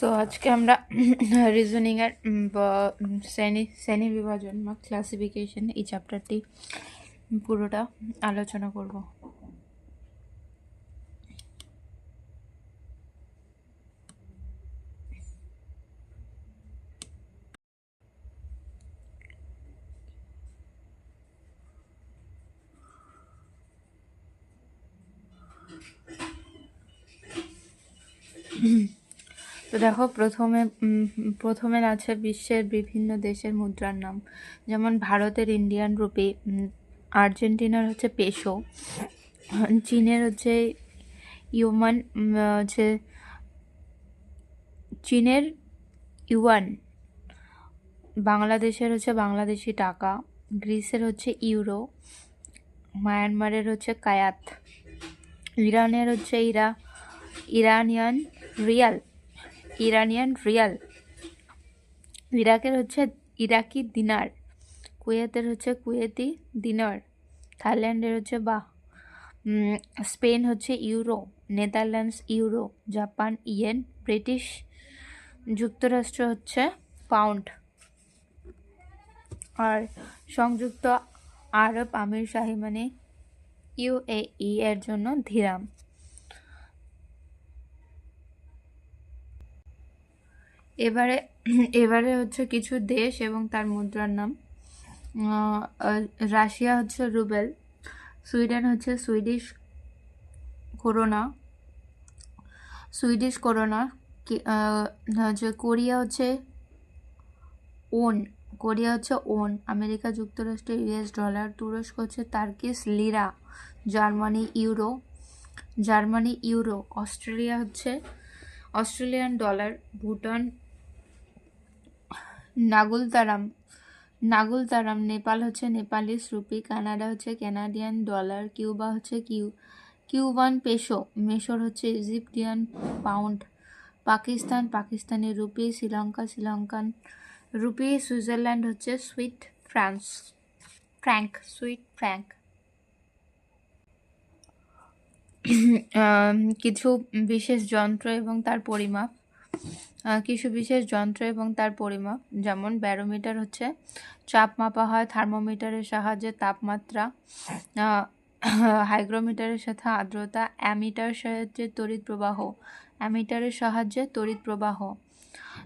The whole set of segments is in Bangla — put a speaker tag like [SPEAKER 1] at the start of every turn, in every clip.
[SPEAKER 1] সো আজকে আমরা রিজনিংয়ের শ্রেণী বিভাজন বা ক্লাসিফিকেশন এই চ্যাপ্টারটি পুরোটা আলোচনা করব। তো দেখো, প্রথমে আছে বিশ্বের বিভিন্ন দেশের মুদ্রার নাম। যেমন ভারতের ইন্ডিয়ান রুপি, আর্জেন্টিনার হচ্ছে পেসো, চীনের হচ্ছে ইউয়ান, হচ্ছে চীনের ইউয়ান, বাংলাদেশের হচ্ছে বাংলাদেশি টাকা, গ্রিসের হচ্ছে ইউরো, মায়ানমারের হচ্ছে কায়াত, ইরানের হচ্ছে ইরানিয়ান রিয়াল, ইরাকের হচ্ছে ইরাকি দিনার, কুয়েতের হচ্ছে কুয়েতি দিনার, থাইল্যান্ডের হচ্ছে স্পেন হচ্ছে euro, Netherlands euro, Japan yen, British যুক্তরাষ্ট্র হচ্ছে পাউন্ড, আর সংযুক্ত আরব আমিরশাহী মানে ইউএই এর জন্য দিরহাম। এবারে হচ্ছে কিছু দেশ এবং তার মুদ্রার নাম। রাশিয়া হচ্ছে রুবেল, সুইডেন হচ্ছে সুইডিশ করোনা, হচ্ছে কোরিয়া হচ্ছে ওন, আমেরিকা যুক্তরাষ্ট্রের ইউএস ডলার, তুরস্ক হচ্ছে Turkish Lira, Germany euro, Australia হচ্ছে অস্ট্রেলিয়ান ডলার, ভুটান নাগুলতারাম, নেপাল হচ্ছে নেপালিস রুপি, কানাডা হচ্ছে কানাডিয়ান ডলার, কিউবা হচ্ছে কিউবান পেসো, মিশর হচ্ছে Egyptian pound, Pakistan Pakistani rupee, Sri Lankan rupee, Switzerland হচ্ছে সুইট ফ্র্যাঙ্ক। কিছু বিশেষ যন্ত্র এবং তার পরিমাপ, যেমন ব্যারোমিটার হচ্ছে চাপ মাপা হয়, থার্মোমিটারের সাহায্যে তাপমাত্রা, হাইগ্রোমিটারের সাথে আর্দ্রতা, অ্যামিটারের সাহায্যে তড়িৎ প্রবাহ,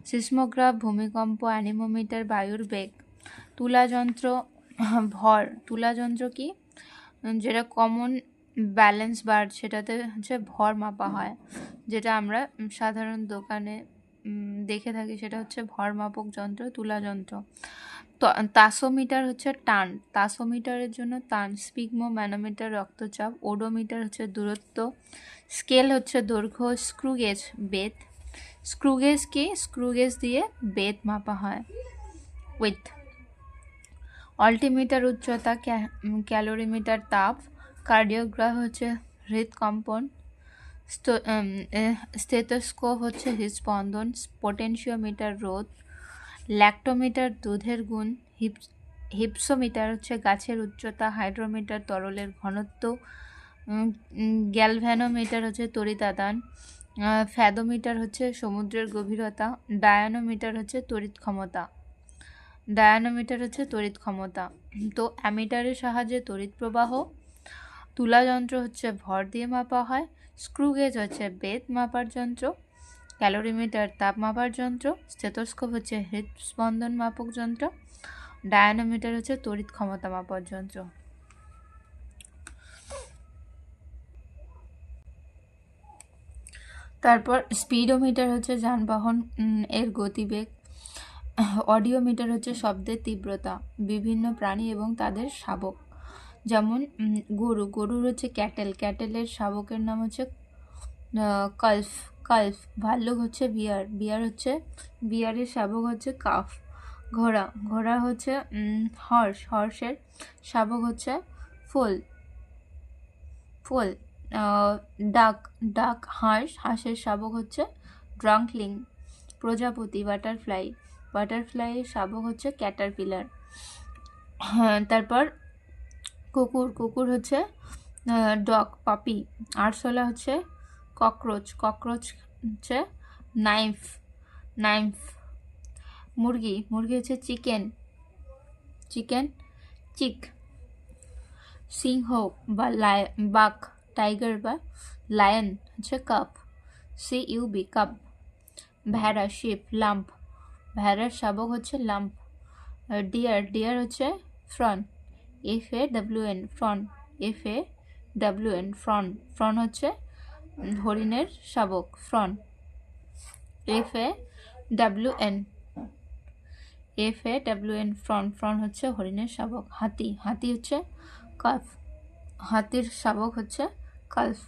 [SPEAKER 1] সিসমোগ্রাফ ভূমিকম্প, অ্যানিমোমিটার বায়ুর বেগ, তুলাযন্ত্র কি, যেটা কমন ব্যালেন্স বার, সেটাতে হচ্ছে ভর মাপা হয়, যেটা আমরা সাধারণ দোকানে দেখে থাকি, সেটা হচ্ছে ভর মাপক যন্ত্র, তুলাযন্ত্র। তাসোমিটার হচ্ছে টান, তাসোমিটারের জন্য টান, স্পিগমো ম্যানোমিটার রক্তচাপ, ওডোমিটার হচ্ছে দূরত্ব, স্কেল হচ্ছে দৈর্ঘ্য, স্ক্রুগেজ বেদ, স্ক্রুগেজ দিয়ে বেদ মাপা হয়, উইথ। অল্টিমিটার উচ্চতা, ক্যালোরিমিটার তাপ, কার্ডিওগ্রাফ হচ্ছে হৃদকম্পন, স্টেথোস্কোপ হচ্ছে হৃদস্পন্দন, পোটেনশিওমিটার রোধ, ল্যাক্টোমিটার দুধের গুণ, হিপসোমিটার হচ্ছে গাছের উচ্চতা, হাইড্রোমিটার তরলের ঘনত্ব, গ্যালভ্যানোমিটার হচ্ছে তড়িৎ আদান, ফ্যাদোমিটার হচ্ছে সমুদ্রের গভীরতা, ডায়ানোমিটার হচ্ছে তড়িৎ ক্ষমতা। তো অ্যামিটারের সাহায্যে তড়িৎ প্রবাহ, তুলাযন্ত্র হচ্ছে ভর দিয়ে মাপা হয়, স্ক্রুগেজ হচ্ছে বেদ মাপার যন্ত্র, ক্যালোরিমিটার তাপ মাপার যন্ত্র, স্টেথোস্কোপ হচ্ছে হৃদস্পন্দন মাপক যন্ত্র, ডায়ানোমিটার হচ্ছে তড়িৎ ক্ষমতা মাপার যন্ত্র। তারপর স্পিডোমিটার হচ্ছে যানবাহন এর গতিবেগ, অডিওমিটার হচ্ছে শব্দের তীব্রতা, বিভিন্ন প্রাণী এবং তাদের শাবক, যেমন গরুর হচ্ছে ক্যাটেলের শাবকের নাম হচ্ছে কালফ, ভাল্লুক হচ্ছে বিয়ারের শাবক হচ্ছে কাফ, ঘোড়া হচ্ছে হর্সের শাবক হচ্ছে ফুল, ডাক হাঁসের শাবক হচ্ছে ড্রাঙ্কলিং, প্রজাপতি বাটারফ্লাইয়ের শাবক হচ্ছে ক্যাটারপিলার। তারপর কুকুর হচ্ছে ডগ পাপি, আরশোলা হচ্ছে ককরোচ হচ্ছে নাইফ, নাইমফ। মুরগি, মুরগি হচ্ছে চিকেন, চিকেন চিক। সিংহ বা বাঘ, টাইগার বা লায়ন হচ্ছে কাপ, CUB কাপ। ভেড়া শিপ, লাম্প, ভেড়ার শাবক হচ্ছে লাম্প। ডিয়ার, ডিয়ার হচ্ছে ফ্রন, FAWN ফ্রন, FAWN ফ্রন। ফ্রন হচ্ছে হরিণের শাবক, ফ্রন, FAWN ফ্রন। ফ্রন হচ্ছে হরিণের শাবক। হাতি, হাতি হচ্ছে কালফ, হাতির শাবক হচ্ছে কালফ,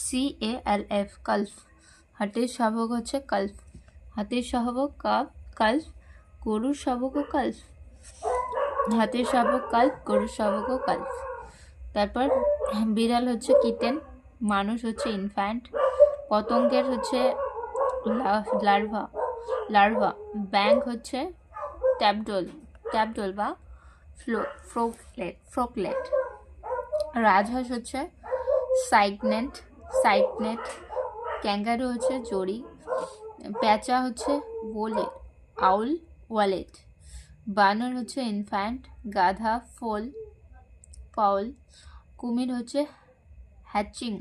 [SPEAKER 1] CALF কালফ। হাতির শাবক হচ্ছে কালফ, হাতির শাবক কালফ। গরুর শাবকও কালফ, হাতির শাবক কালফ, গরুর শাবকও কালফ। তারপর বিড়াল হচ্ছে কিটেন, মানুষ হচ্ছে ইনফ্যান্ট, পতঙ্গের হচ্ছে লার্ভা, লার্ভা। ব্যাঙ হচ্ছে ট্যাবডোল, ট্যাবডোল বা ফ্রোকলেট, ফ্রোকলেট। রাজহাঁস হচ্ছে সাইগনেট, সাইগনেট। ক্যাঙ্গারু হচ্ছে জরি, পেঁচা হচ্ছে ওলেট, আউল, ওয়ালেট। বানর হচ্ছে ইনফ্যান্ট, গাধা ফোল, ফাউল। কুমির হচ্ছে হ্যাচিং,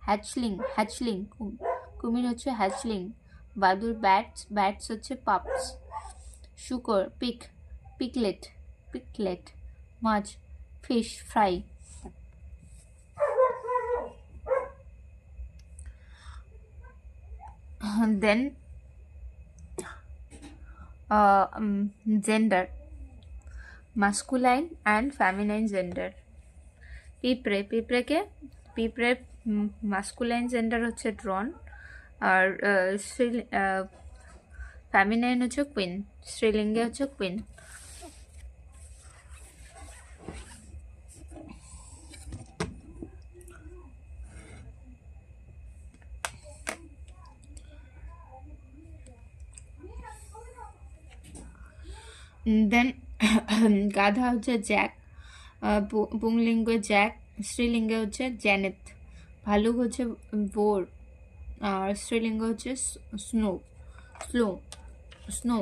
[SPEAKER 1] হ্যাচলিং, হ্যাচলিং। কুমির হচ্ছে হ্যাচলিং। বাদুর ব্যাটস, ব্যাটস হচ্ছে পাপস। শুকর পিক, পিকলেট, পিকলেট। মাছ fish, fry. Then gender, masculine and feminine gender. পিঁপড়ে, পিঁপড়েকে, পিঁপড়ে মাস্কুলাইন জেন্ডার হচ্ছে ড্রন, আর ফ্যামিনাইন হচ্ছে কুইন, স্ত্রীলিঙ্গে হচ্ছে কুইন। দেন গাধা হচ্ছে জ্যাক, পুংলিঙ্গে জ্যাক, স্ত্রীলিঙ্গে হচ্ছে জ্যানেত। ভালুক হচ্ছে বোর, আর স্ত্রীলিঙ্গ হচ্ছে স্নো, স্লো, স্নো।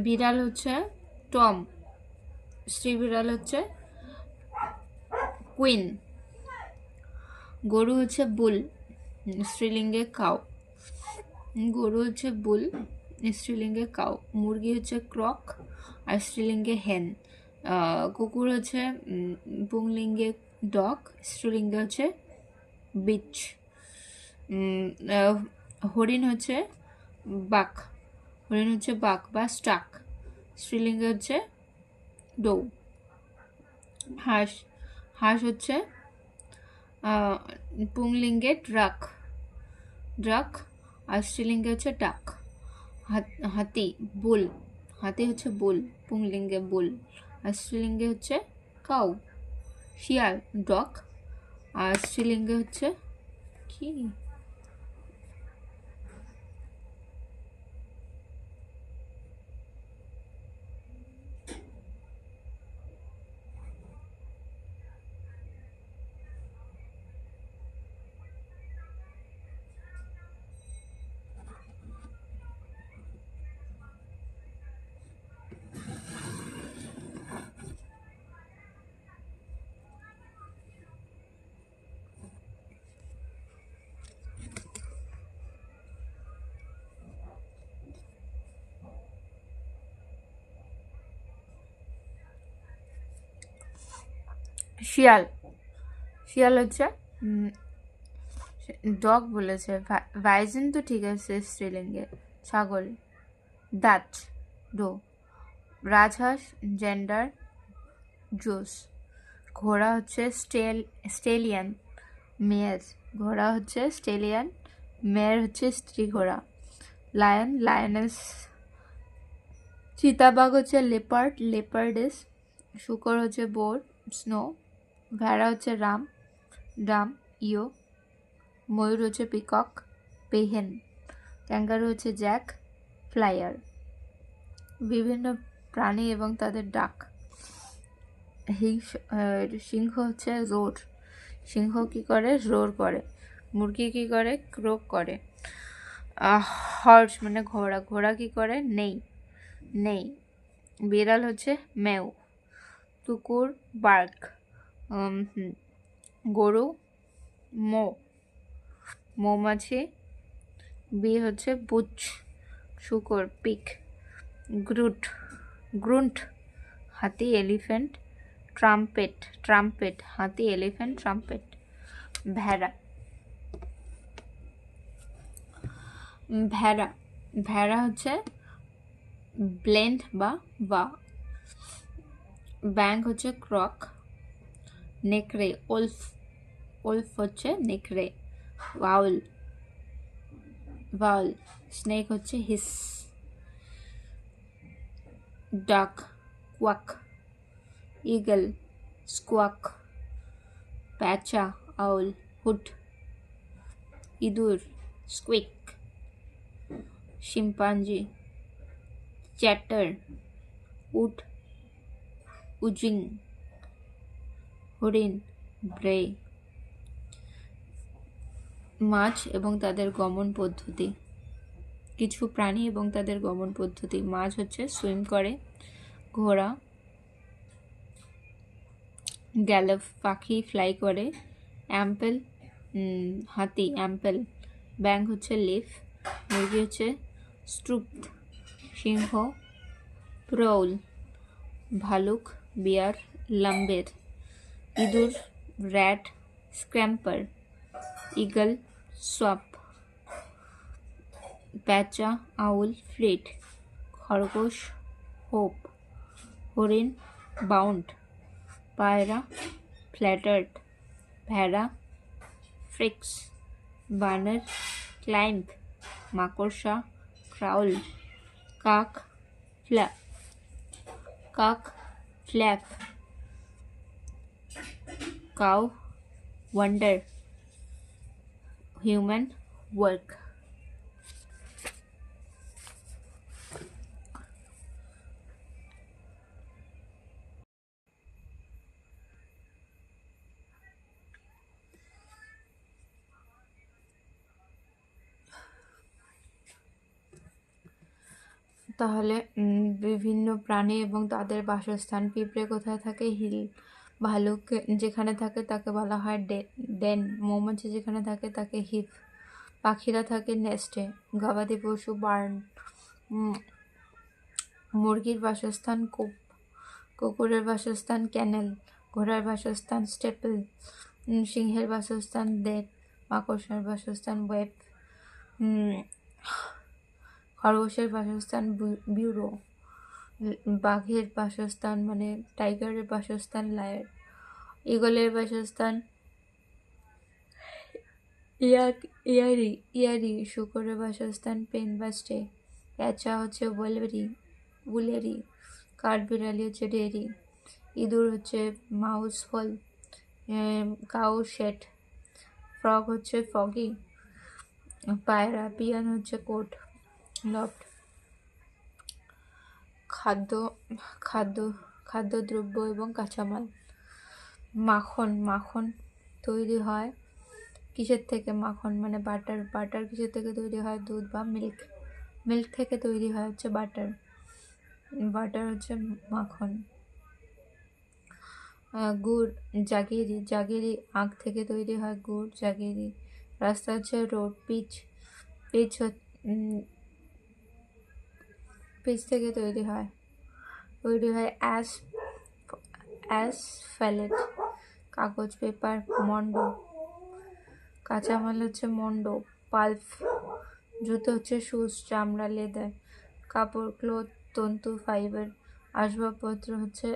[SPEAKER 1] বিড়াল হচ্ছে টম, স্ত্রী বিড়াল হচ্ছে কুইন। গরু হচ্ছে বুল, স্ত্রীলিঙ্গে কাউ, গরু হচ্ছে বুল, স্ত্রীলিঙ্গে কাউ। মুরগি হচ্ছে ক্রক, আর স্ত্রীলিঙ্গে হেন। কুকুর হচ্ছে পুংলিঙ্গে ডগ, স্ত্রীলিঙ্গে হচ্ছে বিচ। হরিণ হচ্ছে বাক, হরিণ হচ্ছে বাক বা স্টাক, স্ত্রীলিঙ্গে হচ্ছে ডৌ। হাঁস, হাঁস হচ্ছে পুংলিঙ্গে ড্রাক, ড্রাক, আর স্ত্রীলিঙ্গে হচ্ছে ডাক। হাতি বুল, হাতি হচ্ছে বুল, পুংলিঙ্গে বুল, আর স্ত্রীলিঙ্গে হচ্ছে কাউ। শিয়াল ডগ, আর স্ত্রীলিঙ্গে হচ্ছে কি, শিয়াল, শিয়াল হচ্ছে ডগ বলেছে, ভাইজেন তো ঠিক আছে স্ত্রীলিঙ্গে। ছাগল দাচ, ডো। রাজহাঁস জেন্ডার জোস। ঘোড়া হচ্ছে স্টেলিয়ান, মেয়ার। ঘোড়া হচ্ছে স্টেলিয়ান, মেয়ার হচ্ছে স্ত্রী ঘোড়া। Lion, lioness. চিতাবাঘ হচ্ছে লেপার্ড, লেপার্ডেস। শুকর হচ্ছে বোর, স্নো। ভেড়া হচ্ছে রাম, রাম, ইয়ো। ময়ূর হচ্ছে পিকক, পেহেন। ক্যাঙ্গারু হচ্ছে জ্যাক, ফ্লায়ার। বিভিন্ন প্রাণী এবং তাদের ডাক। সিংহ হচ্ছে রোর, সিংহ কি করে, রোর করে। মুরগি কি করে, ক্রোক করে। হর্স মানে ঘোড়া, ঘোড়া কি করে? নেই, নেই। বিড়াল হচ্ছে মেউ। কুকুর বার্ক। গরু মো। মৌমাছি বি হচ্ছে বুচ। শুকর পিক। গ্রুট গ্রুন্ট হাতি এলিফ্যান্ট। ট্রাম্পেট ট্রাম্পেট হাতি এলিফ্যান্ট ট্রাম্পেট। ভেড়া ভেড়া ভেড়া হচ্ছে ব্লেন্ড বা। ব্যাং হচ্ছে ক্রক। নেকড়ে ওলফ। ওলফ হচ্ছে নেকড়ে। ওয়াউল ওয়াউল স্নেক হচ্ছে হিস। ডাক কোয়াক। Eagle squawk. প্যাঁচা আউল হুড। ইঁদুর স্কুইক। শিম্পাঞ্জি চ্যাটার। উট উজিং। হরিণ ব্রে। মাছ এবং তাদের গমন পদ্ধতি। কিছু প্রাণী এবং তাদের গমন পদ্ধতি। মাছ হচ্ছে সুইম করে। ঘোড়া গ্যালপ পাখি ফ্লাই করে। অ্যাম্পেল হাতি অ্যাম্পেল। ব্যাং হচ্ছে লিফ। মুরগি হচ্ছে স্ট্রুপ। সিংহ প্রৌল। ভালুক বিয়ার লাম্বের। ইঁদুর র্যাট স্ক্র্যাম্পার। ইগল সোয়াপ। প্যাঁচা আউল ফ্লিট। খরগোশ হোপ। হরিণ বাউন্ড। পায়রা ফ্ল্যাটার্ড। ভেড়া ফ্রিক্স। বানর ক্লাইম্ব। মাকড়সা ক্রাউল। কাক flap. Cow wander. Human walk. তাহলে বিভিন্ন প্রাণী এবং তাদের বাসস্থান। পিঁপড়ে কোথায় থাকে? হিল। ভালুক যেখানে থাকে তাকে বলা হয় ডেন। মৌমাছি যেখানে থাকে তাকে হিভ। পাখিরা থাকে নেস্টে। গবাদি পশু বার্ন। মুরগির বাসস্থান কূপ। কুকুরের বাসস্থান ক্যানেল। ঘোড়ার বাসস্থান স্টেপল। সিংহের বাসস্থান দেন। মাকড়সার বাসস্থান ওয়েব। খরগোশের বাসস্থান ব্যুরো। বাঘের বাসস্থান মানে টাইগারের বাসস্থান লায়ার। ঈগলের বাসস্থান ইয়ারি। শুকরের বাসস্থান পেন বা স্টে। প্যাঁচা হচ্ছে উলেরি। কাঠবিড়ালি হচ্ছে ডেরি। ইঁদুর হচ্ছে মাউস ফল। Cow shed. ফ্রগ হচ্ছে ফগি। পায়রা পিয়ান হচ্ছে কোট লফট। খাদ্যদ্রব্য এবং কাঁচামাল। মাখন তৈরি হয় কিসের থেকে? মাখন মানে বাটার কিসের থেকে তৈরি হয়? দুধ বা মিল্ক থেকে তৈরি হয় হচ্ছে বাটার হচ্ছে মাখন। গুড় জাগিরি আখ থেকে তৈরি হয় গুড় জাগিরি। রাস্তা হচ্ছে রোড। পিচ থেকে তৈরি হয় অ্যাসফ্যাল্ট। কাগজ পেপার মন্ড। কাঁচামাল হচ্ছে মন্ড পাল্প। জুতো হচ্ছে শুজ চামড়া লেদার। কাপড় ক্লোথ তন্তু ফাইবার। আসবাবপত্র হচ্ছে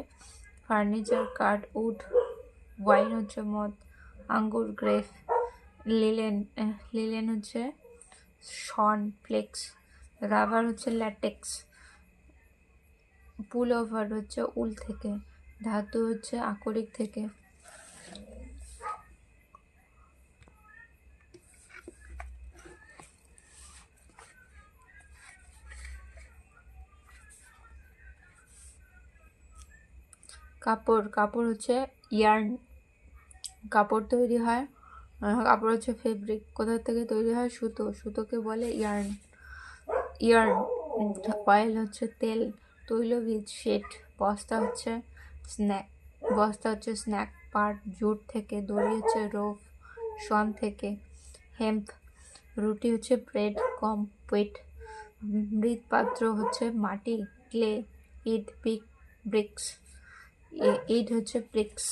[SPEAKER 1] ফার্নিচার কাঠ উড। ওয়াইন হচ্ছে মদ। আঙ্গুর গ্রেপ। লিলেন হচ্ছে শন ফ্লেক্স। রাবার হচ্ছে ল্যাটেক্স। পুল ওভার হচ্ছে উল থেকে। ধাতু হচ্ছে আকরিক থেকে। কাপড় হচ্ছে ইয়ার্ন। কাপড় তৈরি হয় কাপড় হচ্ছে ফেব্রিক। কোথা থেকে তৈরি হয়? সুতো, সুতোকে বলে ইয়ার্ন। ইয়ার্ন। অয়েল হচ্ছে তেল। তৈলবীজ শেড। বস্তা হচ্ছে স্ন্যাক, বস্তা হচ্ছে স্ন্যাক পার্ট। জুট থেকে। দড়ি হচ্ছে রোপ। শন থেকে। হেম্প। রুটি হচ্ছে ব্রেড, গম, হুইট। মৃৎপাত্র হচ্ছে মাটি, ক্লে। ইট, ব্রিক্স। ইট হচ্ছে ব্রিক্স।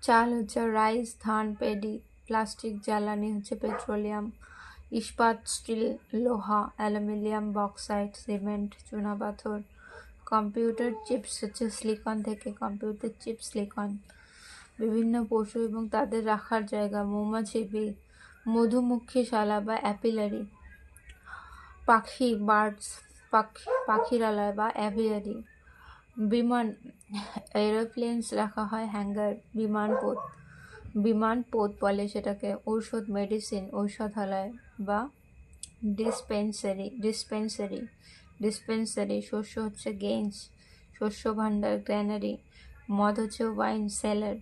[SPEAKER 1] চাল হচ্ছে রাইস, ধান, পেডি। প্লাস্টিক জ্বালানি হচ্ছে পেট্রোলিয়াম। ইস্পাত, স্টিল, লোহা, অ্যালুমিনিয়াম, বক্সাইট, সিমেন্ট, চুনাপাথর। কম্পিউটার চিপস হচ্ছে সিলিকন থেকে। Computer chip silicon. বিভিন্ন পশু এবং তাদের রাখার জায়গা। মৌমাছি, বি। মধুমক্ষিশালা বা অ্যাপিলারি। পাখি, বার্ডস। পাখিরালয় বা অ্যাভিয়ারি। বিমান, এরোপ্লেনস রাখা হয় হ্যাঙ্গার। বিমানপথ বলে সেটাকে। ঔষধ, মেডিসিন, ঔষধালয় বা ডিসপেন্সারি। শস্য হচ্ছে গেইনস, শস্য ভাণ্ডার, গ্র্যানারি। মদ হচ্ছে ওয়াইন, সেলার।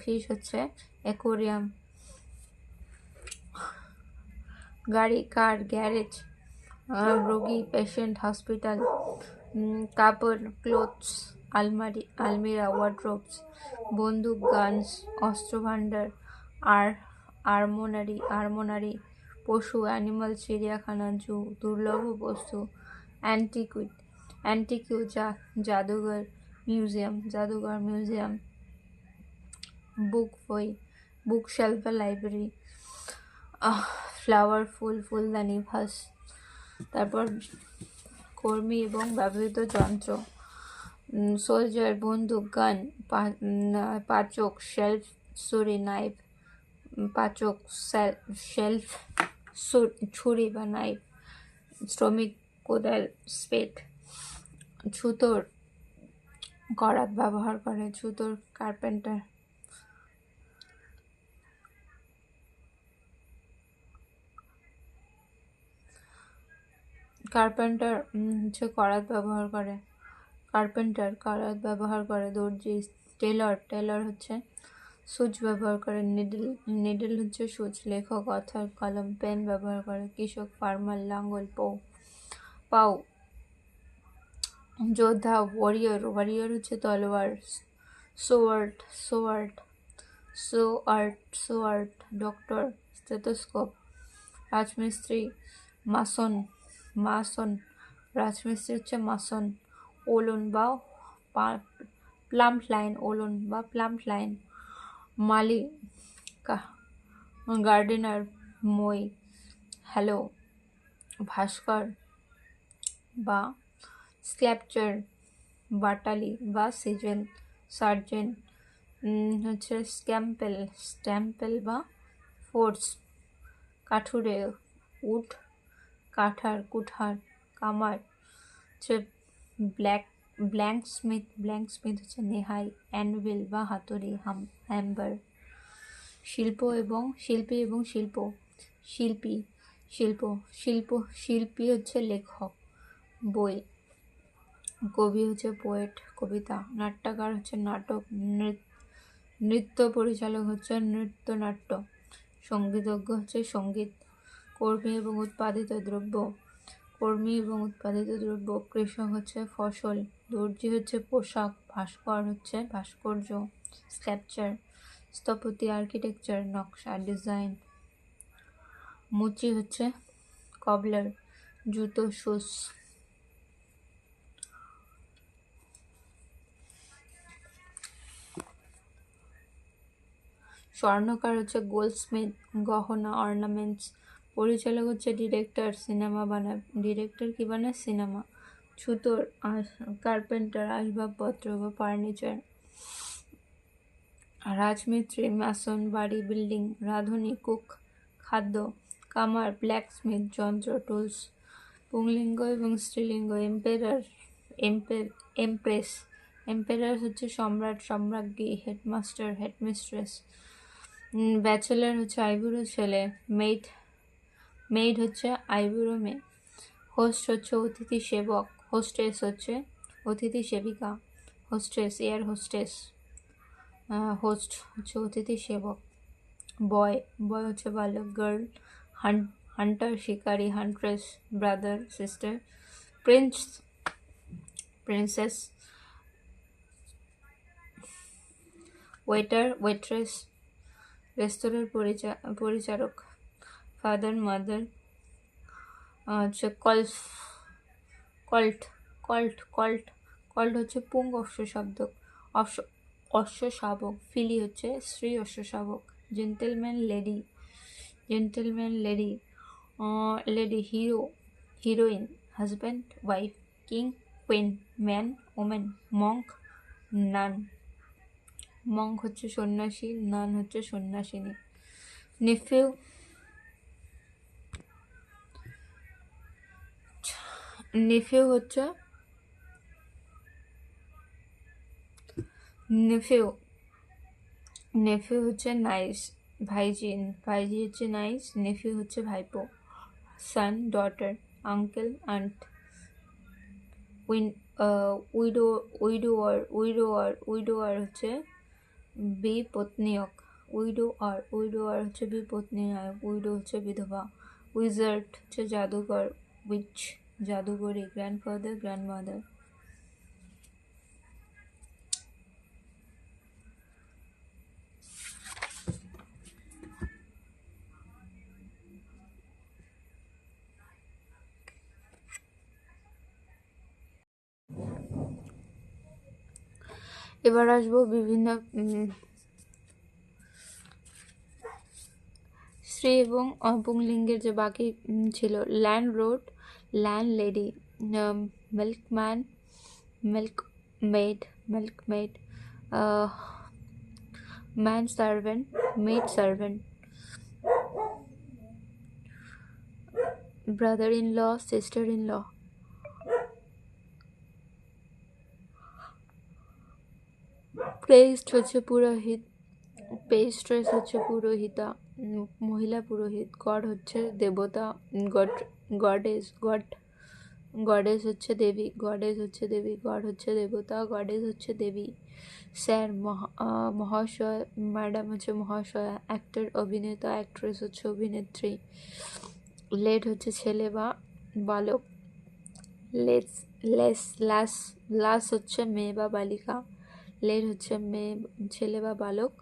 [SPEAKER 1] ফিশ হচ্ছে অ্যাকোরিয়াম। গাড়ি, কার, গ্যারেজ। রোগী, পেশেন্ট, হসপিটাল। কাপড়, ক্লোথস, আলমিরা, ওয়ার্ড্রোবস। বন্দুক, গানস, অস্ত্র ভাণ্ডার। আর আর্মোনারি। পশু, অ্যানিমাল, চিড়িয়াখানা, জু। দুর্লভ বস্তু, অ্যান্টিকিউ, জাদুঘর, মিউজিয়াম। বুক, বই। বুক শেলফ বা লাইব্রেরি। ফ্লাওয়ার, ফুলদানি, ভাস। তারপর কর্মী এবং ব্যবহৃত যন্ত্র। সোলজার, বন্দুক, গান। পাচক, শেলফ, ছুরি, নাইফ। পাচক, শেলফ, ছুরি বা নাইফ। শ্রমিক, কোদাল, স্পেড। ছুতোর, করাত ব্যবহার করে। ছুতোর, কার্পেন্টার। হচ্ছে করাত ব্যবহার করে। করাত ব্যবহার করে। দর্জি, টেলর হচ্ছে সুচ ব্যবহার করে। নিডল হচ্ছে সুচ। লেখক, অথর, কলম, পেন ব্যবহার করে। কৃষক, ফার্মার, লাঙ্গল, পাউ। যোদ্ধা, ওয়ারিয়র হচ্ছে তলোয়ার। সোয়ার্ড। Doctor, stethoscope. রাজমিস্ত্রি, মাসন। রাজমিস্ত্রি হচ্ছে মাসন। ওলন বা প্লাম্প লাইন। মালি, গার্ডেনার, মই। হ্যালো, ভাস্কর বা স্ক্যাপচার। বাটালি বা সিজেল। সার্জেন্ট হচ্ছে স্ট্যাম্পেল বা ফোর্স। কাঠুরে, উড, কুঠার। কামার হচ্ছে ব্ল্যাঙ্কস্মিথ হচ্ছে নেহাই। অ্যানভিল বা হাতুড়ি, হ্যাম্বার। শিল্পী এবং শিল্প। শিল্পী হচ্ছে লেখক, বই। কবি হচ্ছে পোয়েট, কবিতা। নাট্যকার হচ্ছে নাটক, নৃত্য পরিচালক হচ্ছে নৃত্যনাট্য। সঙ্গীতজ্ঞ হচ্ছে সঙ্গীত। কর্মী এবং উৎপাদিত দ্রব্য। কৃষক হচ্ছে ফসল। দর্জি হচ্ছে পোশাক। ভাস্কর হচ্ছে ভাস্কর্য, স্কাল্পচার। স্থপতি, আর্কিটেকচার, নকশা, ডিজাইন। মুচি হচ্ছে কবলার, জুতো, শুজ। স্বর্ণকার হচ্ছে গোল্ডস্মিথ, গহনা, অর্নামেন্টস। পরিচালক হচ্ছে ডিরেক্টর, ডিরেক্টর কি বানায়? সিনেমা। ছুতোর, কার্পেন্টার, আসবাবপত্র বা ফার্নিচার। রাজমিস্ত্রি, ম্যাসন, বাড়ি, বিল্ডিং। রাঁধুনি, কুক, খাদ্য। কামার, ব্ল্যাকস্মিথ, যন্ত্র, টুলস। পুংলিঙ্গ এবং স্ত্রীলিঙ্গ। এমপ্রেস। এম্পেরার হচ্ছে সম্রাট, সম্রাজ্ঞী। Headmaster, headmistress. ব্যাচেলার হচ্ছে আইবুড়ো ছেলে। মেইড হচ্ছে আইবুড়ো মেয়ে। হোস্ট হচ্ছে অতিথি সেবক। হোস্টেস হচ্ছে অতিথি সেবিকা। Hostess, air hostess. হোস্ট হচ্ছে অতিথি সেবক। বয় বয় হচ্ছে বালক। গার্ল হান্টার শিকারী, huntress brother sister. Prince princess. Waiter waitress রেস্তোরাঁর পরিচারক। ফাদার মাদার হচ্ছে কল্ট কল্ট কল্ট কল্ট হচ্ছে পুং অশ্ব শাবক। ফিলি হচ্ছে স্ত্রী অশ্ব শাবক। Gentleman lady lady hero heroine. Husband wife. King queen. Man women. Monk nun. Monk হচ্ছে সন্ন্যাসী, নান হচ্ছে সন্ন্যাসিনী। নেফিউ নেফিউ হচ্ছে নেফিউ নেফিউ হচ্ছে নাইস। ভাইজি হচ্ছে নাইস। নেফিউ হচ্ছে ভাইপো। Son daughter. Uncle aunt. Widow widower হচ্ছে বিপত্নীয়ক। উইডোয়ার হচ্ছে বিপত্নীয়ক। উইডো হচ্ছে বিধবা। উইজার্ড হচ্ছে জাদুকর। উইচ জাদুকরী। Grandfather grandmother. এবার আসবো বিভিন্ন স্ত্রী এবং পুংলিঙ্গের যে বাকি ছিল। Landlord landlady. Milkman milkmaid man servant maid servant. Brother in law sister in law. Priest হচ্ছে পুরোহিত। পেস্ট্রেস হচ্ছে পুরোহিতা, মহিলা পুরোহিত। গড হচ্ছে দেবতা। গডেস হচ্ছে দেবী। গড হচ্ছে দেবতা। গডেস হচ্ছে দেবী। স্যার মহাশয়। ম্যাডাম হচ্ছে মহাশয়া। অ্যাক্টর অভিনেতা। অ্যাক্ট্রেস হচ্ছে অভিনেত্রী। লেড হচ্ছে ছেলে বা বালক। লাস হচ্ছে মেয়ে বা বালিকা। লেড হচ্ছে ছেলে বা বালক।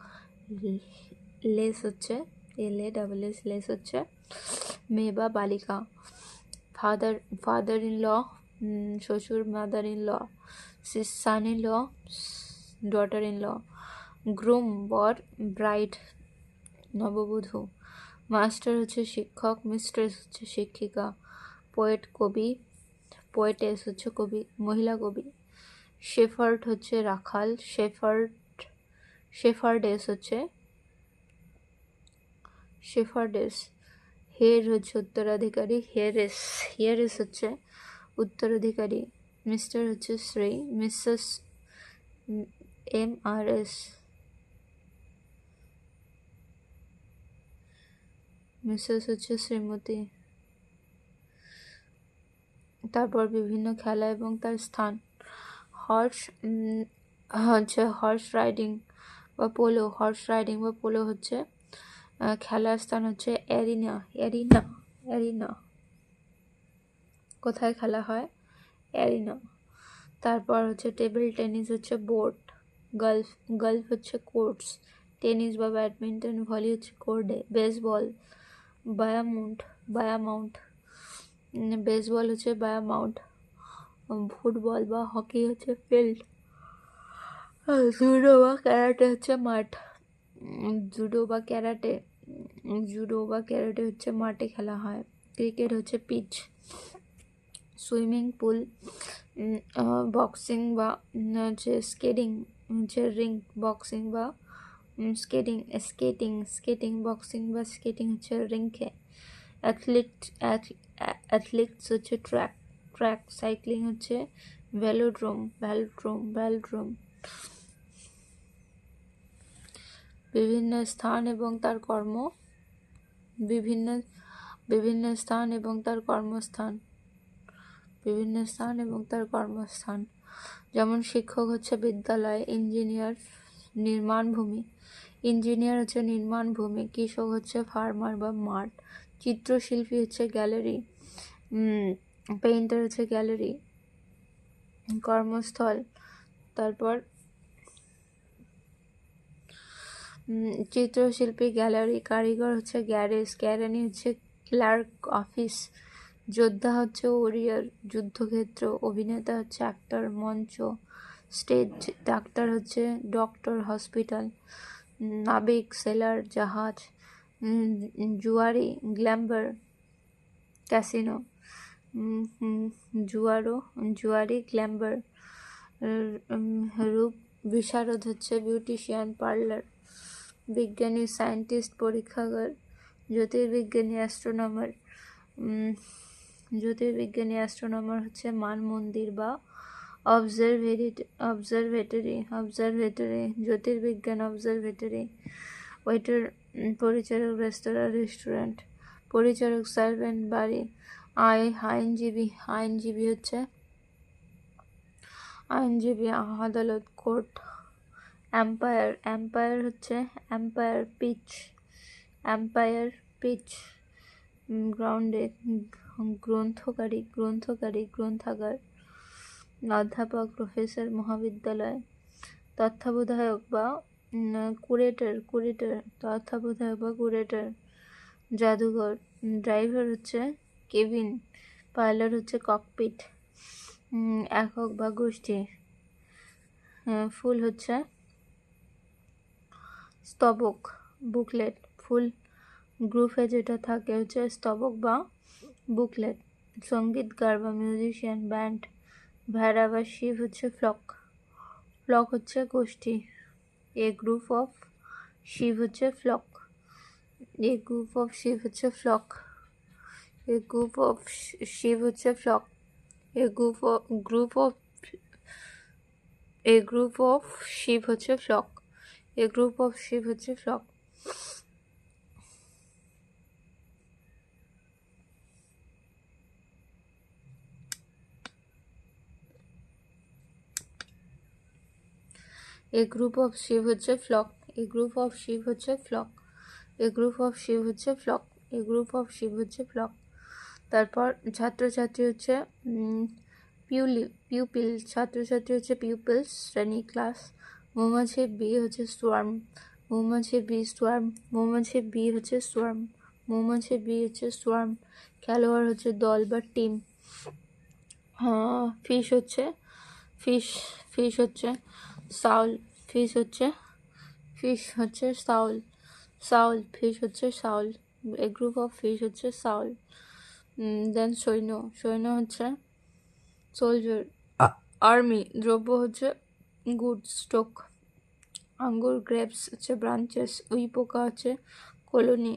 [SPEAKER 1] লেস হচ্ছে লেস হচ্ছে মেয়ে বা বালিকা। ফাদার ইন ল শ্বশুর। Mother in law son in law daughter in law. Groom বর। ব্রাইড নববধূ। মাস্টার হচ্ছে শিক্ষক। মিস্ট্রেস হচ্ছে শিক্ষিকা। পোয়েট কবি। পোয়েটেস হচ্ছে কবি মহিলা কবি। শেফার্ড হচ্ছে রাখাল। শেফার্ডেস হচ্ছে শেফার্ডেস। হের হচ্ছে উত্তরাধিকারী। হিয়ারেস হচ্ছে উত্তরাধিকারী। মিস্টার হচ্ছে শ্রী। Mrs MRS। মিসেস হচ্ছে শ্রীমতী। তারপর বিভিন্ন খেলা এবং তার স্থান। হর্স রাইডিং বা পোলো হচ্ছে খেলার স্থান হচ্ছে অ্যারিনা। কোথায় খেলা হয়? অ্যারিনা। তারপর হচ্ছে টেবিল টেনিস হচ্ছে বোর্ড। গল্ফ হচ্ছে কোর্টস। টেনিস বা ব্যাডমিন্টন। ভলি হচ্ছে কোর্টে। বেসবল বায়ামাউন্ট। বেসবল হচ্ছে বায়ামাউন্ট। ফুটবল বা হকি হচ্ছে ফিল্ড। জুডো বা ক্যারাটে হচ্ছে মাঠ। জুডো বা ক্যারাটে হচ্ছে মাঠে খেলা হয়। ক্রিকেট হচ্ছে পিচ। Swimming pool. বক্সিং বা হচ্ছে স্কেটিং হচ্ছে রিং। বক্সিং বা স্কেটিং বক্সিং বা স্কেটিং হচ্ছে রিংকে। অ্যাথলেটিক্স হচ্ছে ট্র্যাক। সাইক্লিং হচ্ছে ভ্যালোড্রোম। বিভিন্ন স্থান এবং তার কর্মস্থান। যেমন শিক্ষক হচ্ছে বিদ্যালয়। ইঞ্জিনিয়ার নির্মাণ ভূমি। ইঞ্জিনিয়ার হচ্ছে নির্মাণ ভূমি। কৃষক হচ্ছে ফার্মার বা মাঠ। চিত্রশিল্পী হচ্ছে গ্যালারি। পেইন্টার হচ্ছে গ্যালারি, কর্মস্থল। তারপর চিত্রশিল্পী গ্যালারি, কারিগর হচ্ছে গ্যারেজ, কেরানি হচ্ছে ক্লার্ক অফিস, যোদ্ধা হচ্ছে ওরিয়ার যুদ্ধক্ষেত্র, অভিনেতা হচ্ছে অ্যাক্টর মঞ্চ, স্টেজ, ডাক্তার হচ্ছে ডক্টর হসপিটাল, নাবিক সেলার জাহাজ, জুয়ারি গ্ল্যাম্বার ক্যাসিনো, জুয়ারি গ্ল্যাম্বার, রূপ বিশারদ হচ্ছে বিউটিশিয়ান পার্লার, বিজ্ঞানী সায়েন্টিস্ট পরীক্ষাগার, জ্যোতির্বিজ্ঞানী অ্যাস্ট্রোনমার। জ্যোতির্বিজ্ঞানী অ্যাস্ট্রোনমার হচ্ছে মান মন্দির বা অবজারভেটরি। জ্যোতির্বিজ্ঞান অবজারভেটরি। ওয়েটার পরিচারক রেস্তোরাঁ রেস্টুরেন্ট, পরিচারক সার্ভেন্ট বাড়ি। আইনজীবী হচ্ছে আইনজীবী আদালত কোর্ট। এম্পায়ার হচ্ছে এম্পায়ার পিচ। গ্রাউন্ডে গ্রন্থাগার। অধ্যাপক প্রফেসর মহাবিদ্যালয়। তত্ত্বাবধায়ক বা কুরেটর তত্ত্বাবধায়ক বা কুরেটর জাদুঘর। ড্রাইভার হচ্ছে কেবিন, পাইলট হচ্ছে ককপিট। একক বা গোষ্ঠী। ফুল হচ্ছে স্তবক, বুকলেট। ফুল গ্রুপে যেটা থাকে হচ্ছে স্তবক বা বুকলেট। সঙ্গীতকার বা মিউজিশিয়ান, ব্যান্ড। ভেড়া বা শিব হচ্ছে ফ্লক হচ্ছে গোষ্ঠী। এ গ্রুপ অফ শিব হচ্ছে flock. A group of sheep হচ্ছে flock. A group of sheep হচ্ছে flock. A group of sheep হচ্ছে flock. A group of sheep হচ্ছে flock. A group of sheep হচ্ছে flock. A group of sheep হচ্ছে flock. A group of sheep হচ্ছে flock. A group of sheep হচ্ছে ফ্লক। তারপর ছাত্রছাত্রী হচ্ছে পিউপিল। ছাত্রছাত্রী হচ্ছে পিউপিলস, শ্রেণী, ক্লাস। মৌমাছি বি হচ্ছে সোয়ার্ম। মৌমাছি বি সোয়ার্ম। মৌমাছি বি হচ্ছে সোয়ার্ম। মৌমাছি বি হচ্ছে সোয়ার্ম। খেলোয়াড় হচ্ছে দল বা টিম। ফিশ হচ্ছে সাউল। ফিশ হচ্ছে সাউল। ফিশ হচ্ছে shoal. A group of fish হচ্ছে সাউল। দেন সৈন্য হচ্ছে সোলজার। আর্মি। দ্রব্য হচ্ছে গুড, স্টোক। আঙ্গুর গ্রেপস হচ্ছে ব্রাঞ্চেস। পোকা হচ্ছে colony.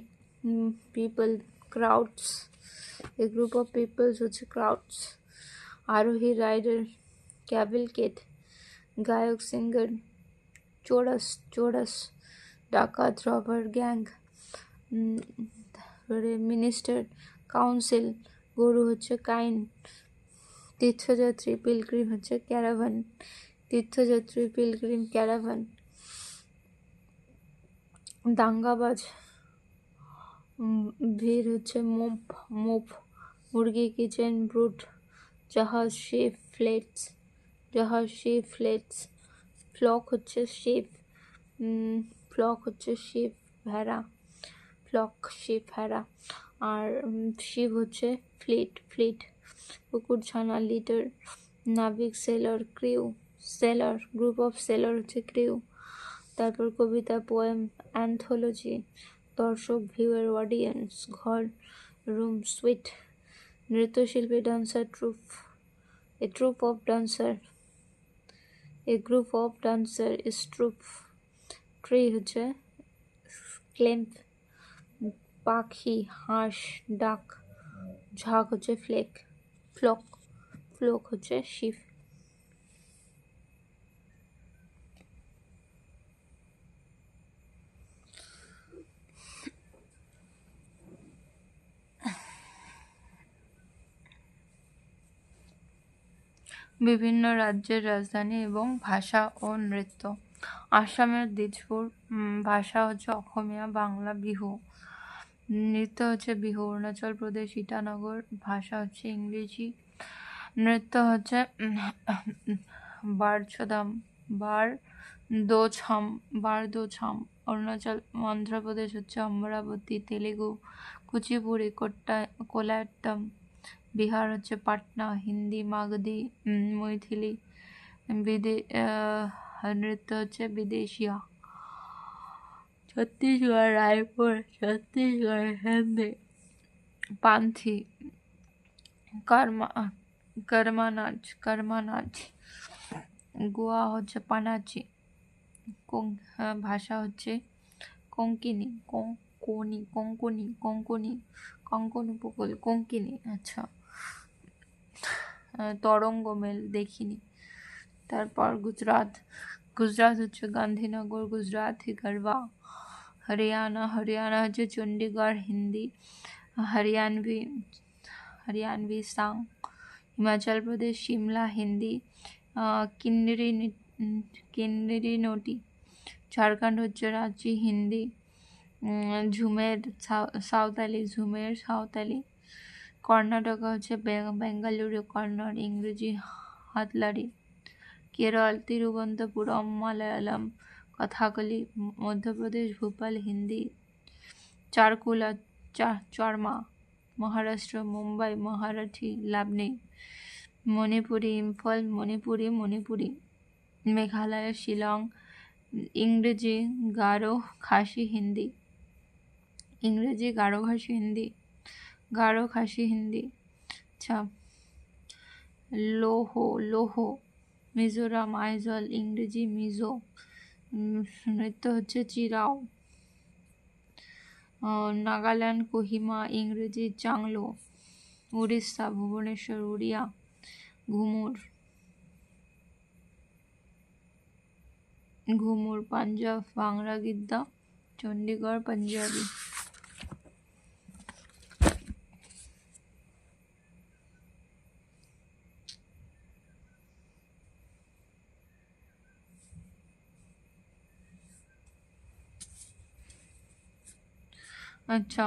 [SPEAKER 1] People crowds. A group of peoples হচ্ছে ক্রাউডস। আরোহী রাইডার, ক্যাভেলকেড। গায়ক সিঙ্গার, চোরাস। ডাকাত রবার গ্যাং। তারপরে মিনিস্টার, কাউন্সিল। গরু হচ্ছে কাইন। তীর্থযাত্রী পিলগ্রিম হচ্ছে ক্যারাভান। ক্যারাভান। দাঙ্গাবাজ, ভিড় হচ্ছে মোপ। মুরগি কিচেন ব্রুট। জাহাজ ফ্লেটস। ফ্লক হচ্ছে শিপ। ভেড়া। শিপ ভেড়া। আর শিব হচ্ছে ফ্লিট। কুকুরছানা, লিটার। নাবিক, sailor, crew. Group of sailor হচ্ছে ক্রিউ। তারপর কবিতা, পোয়েম, অ্যান্থোলজি। দর্শক, ভিউয়ার, অডিয়েন্স। ঘর, রুম, সুইট। নৃত্যশিল্পী, dancer, troupe. A troupe of dancer. A group of dancer is troupe. Tree হচ্ছে ক্লেম্প। পাখি, হাঁস, ডাক। ঝাঁক হচ্ছে ফ্লোক হচ্ছে শিব। বিভিন্ন রাজ্যের রাজধানী এবং ভাষা ও নৃত্য। আসামের দিজপুর, ভাষা হচ্ছে অসমীয়া, বাংলা, বিহু। নৃত্য হচ্ছে বিহু। অরুণাচল প্রদেশ ইটানগর, ভাষা হচ্ছে ইংরেজি। নৃত্য হচ্ছে বারছোদাম, বার দো ছাম, বার দো ছাম। অন্ধ্রপ্রদেশ হচ্ছে অমরাবতী, তেলেগু কুচিপুড়ি, কোলাট্টম। বিহার হচ্ছে পাটনা, হিন্দি মাগধি, মৈথিলি। নৃত্য হচ্ছে বিদেশিয়া। ছত্তিশগড় রায়পুর, ছত্তিশগড় হিন্দি। পান্থি, কর্মা কর্মা নাচ। গোয়া হচ্ছে পানাচি। ভাষা হচ্ছে কোঙ্কনি, কোঙ্কন উপকূল, কোঙ্কনি। আচ্ছা। তরঙ্গ মেল দেখিনি। তারপর গুজরাট হচ্ছে গান্ধীনগর, গুজরাটি গরবা। হরিয়ানা হচ্ছে চণ্ডীগড়, হিন্দি। হরিয়ানভি সাং। হিমাচল প্রদেশ শিমলা, হিন্দি। কিন্নরি নটি। ঝাড়খণ্ড হচ্ছে রাঁচি, হিন্দি। ঝুমের সাঁওতালি। কর্ণাটকা হচ্ছে বেঙ্গালুরু, কন্নড়, ইংরেজি হাতলারি। কেরল তিরুবনন্তপুরম, মালায়ালম কথাকলি। মধ্যপ্রদেশ ভোপাল, হিন্দি। চারকুলা চরমা। মহারাষ্ট্র মুম্বাই, মারাঠি, লাবনি। মণিপুরি ইম্ফল, মণিপুরি। মেঘালয় শিলং, ইংরেজি গারো খাসি, হিন্দি। গারো খাসি, হিন্দি। আচ্ছা। লোহ মিজোরাম, আইজল, ইংরেজি মিজো। নৃত্য হচ্ছে চিরাও। নাগাল্যান্ড কোহিমা, ইংরেজি চাংলো। উড়িষ্যা ভুবনেশ্বর, উড়িয়া। ঘুমুর পাঞ্জাব, বাংলা গিদ্দা। চণ্ডীগড় পাঞ্জাবি। আচ্ছা।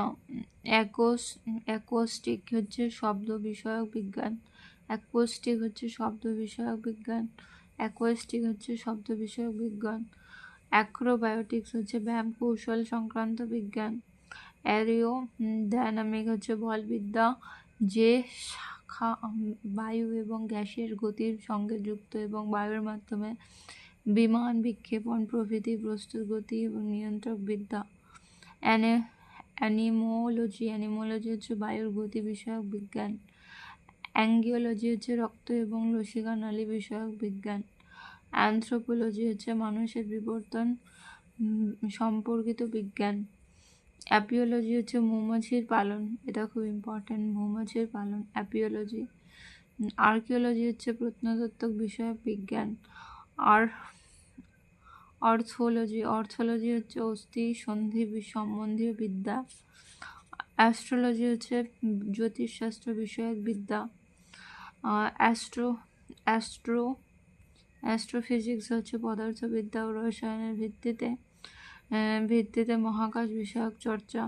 [SPEAKER 1] অ্যাকোস্টিক হচ্ছে শব্দ বিষয়ক বিজ্ঞান। অ্যাকোস্টিক হচ্ছে শব্দ বিষয়ক বিজ্ঞান। অ্যাক্রোবায়োটিক্স হচ্ছে ব্যায়াম কৌশল সংক্রান্ত বিজ্ঞান। অ্যারিও ডায়নামিক হচ্ছে বলবিদ্যা, যে শাখা বায়ু এবং গ্যাসের গতির সঙ্গে যুক্ত এবং বায়ুর মাধ্যমে বিমান বিক্ষেপণ প্রভৃতি বস্তুর গতি এবং নিয়ন্ত্রক বিদ্যা। অ্যানিমোলজি হচ্ছে বায়ুর গতি বিষয়ক বিজ্ঞান। অ্যাঙ্গিওলজি হচ্ছে রক্ত এবং লসিকা নালী বিষয়ক বিজ্ঞান। অ্যানথ্রোপোলজি হচ্ছে মানুষের বিবর্তন সম্পর্কিত বিজ্ঞান। অ্যাপিওলজি হচ্ছে মৌমাছির পালন, এটা খুব ইম্পর্টেন্ট, মৌমাছির পালন অ্যাপিওলজি। আর্কিওলজি হচ্ছে প্রত্নতত্ত্ব বিষয়ক বিজ্ঞান। অর্থোলজি হচ্ছে অস্থি সন্ধি সম্বন্ধীয় বিদ্যা। অ্যাস্ট্রোলজি হচ্ছে জ্যোতিষশাস্ত্র বিষয়ক বিদ্যা। অ্যাস্ট্রোফিজিক্স হচ্ছে পদার্থবিদ্যা ও রসায়নের ভিত্তিতে মহাকাশ বিষয়ক চর্চা।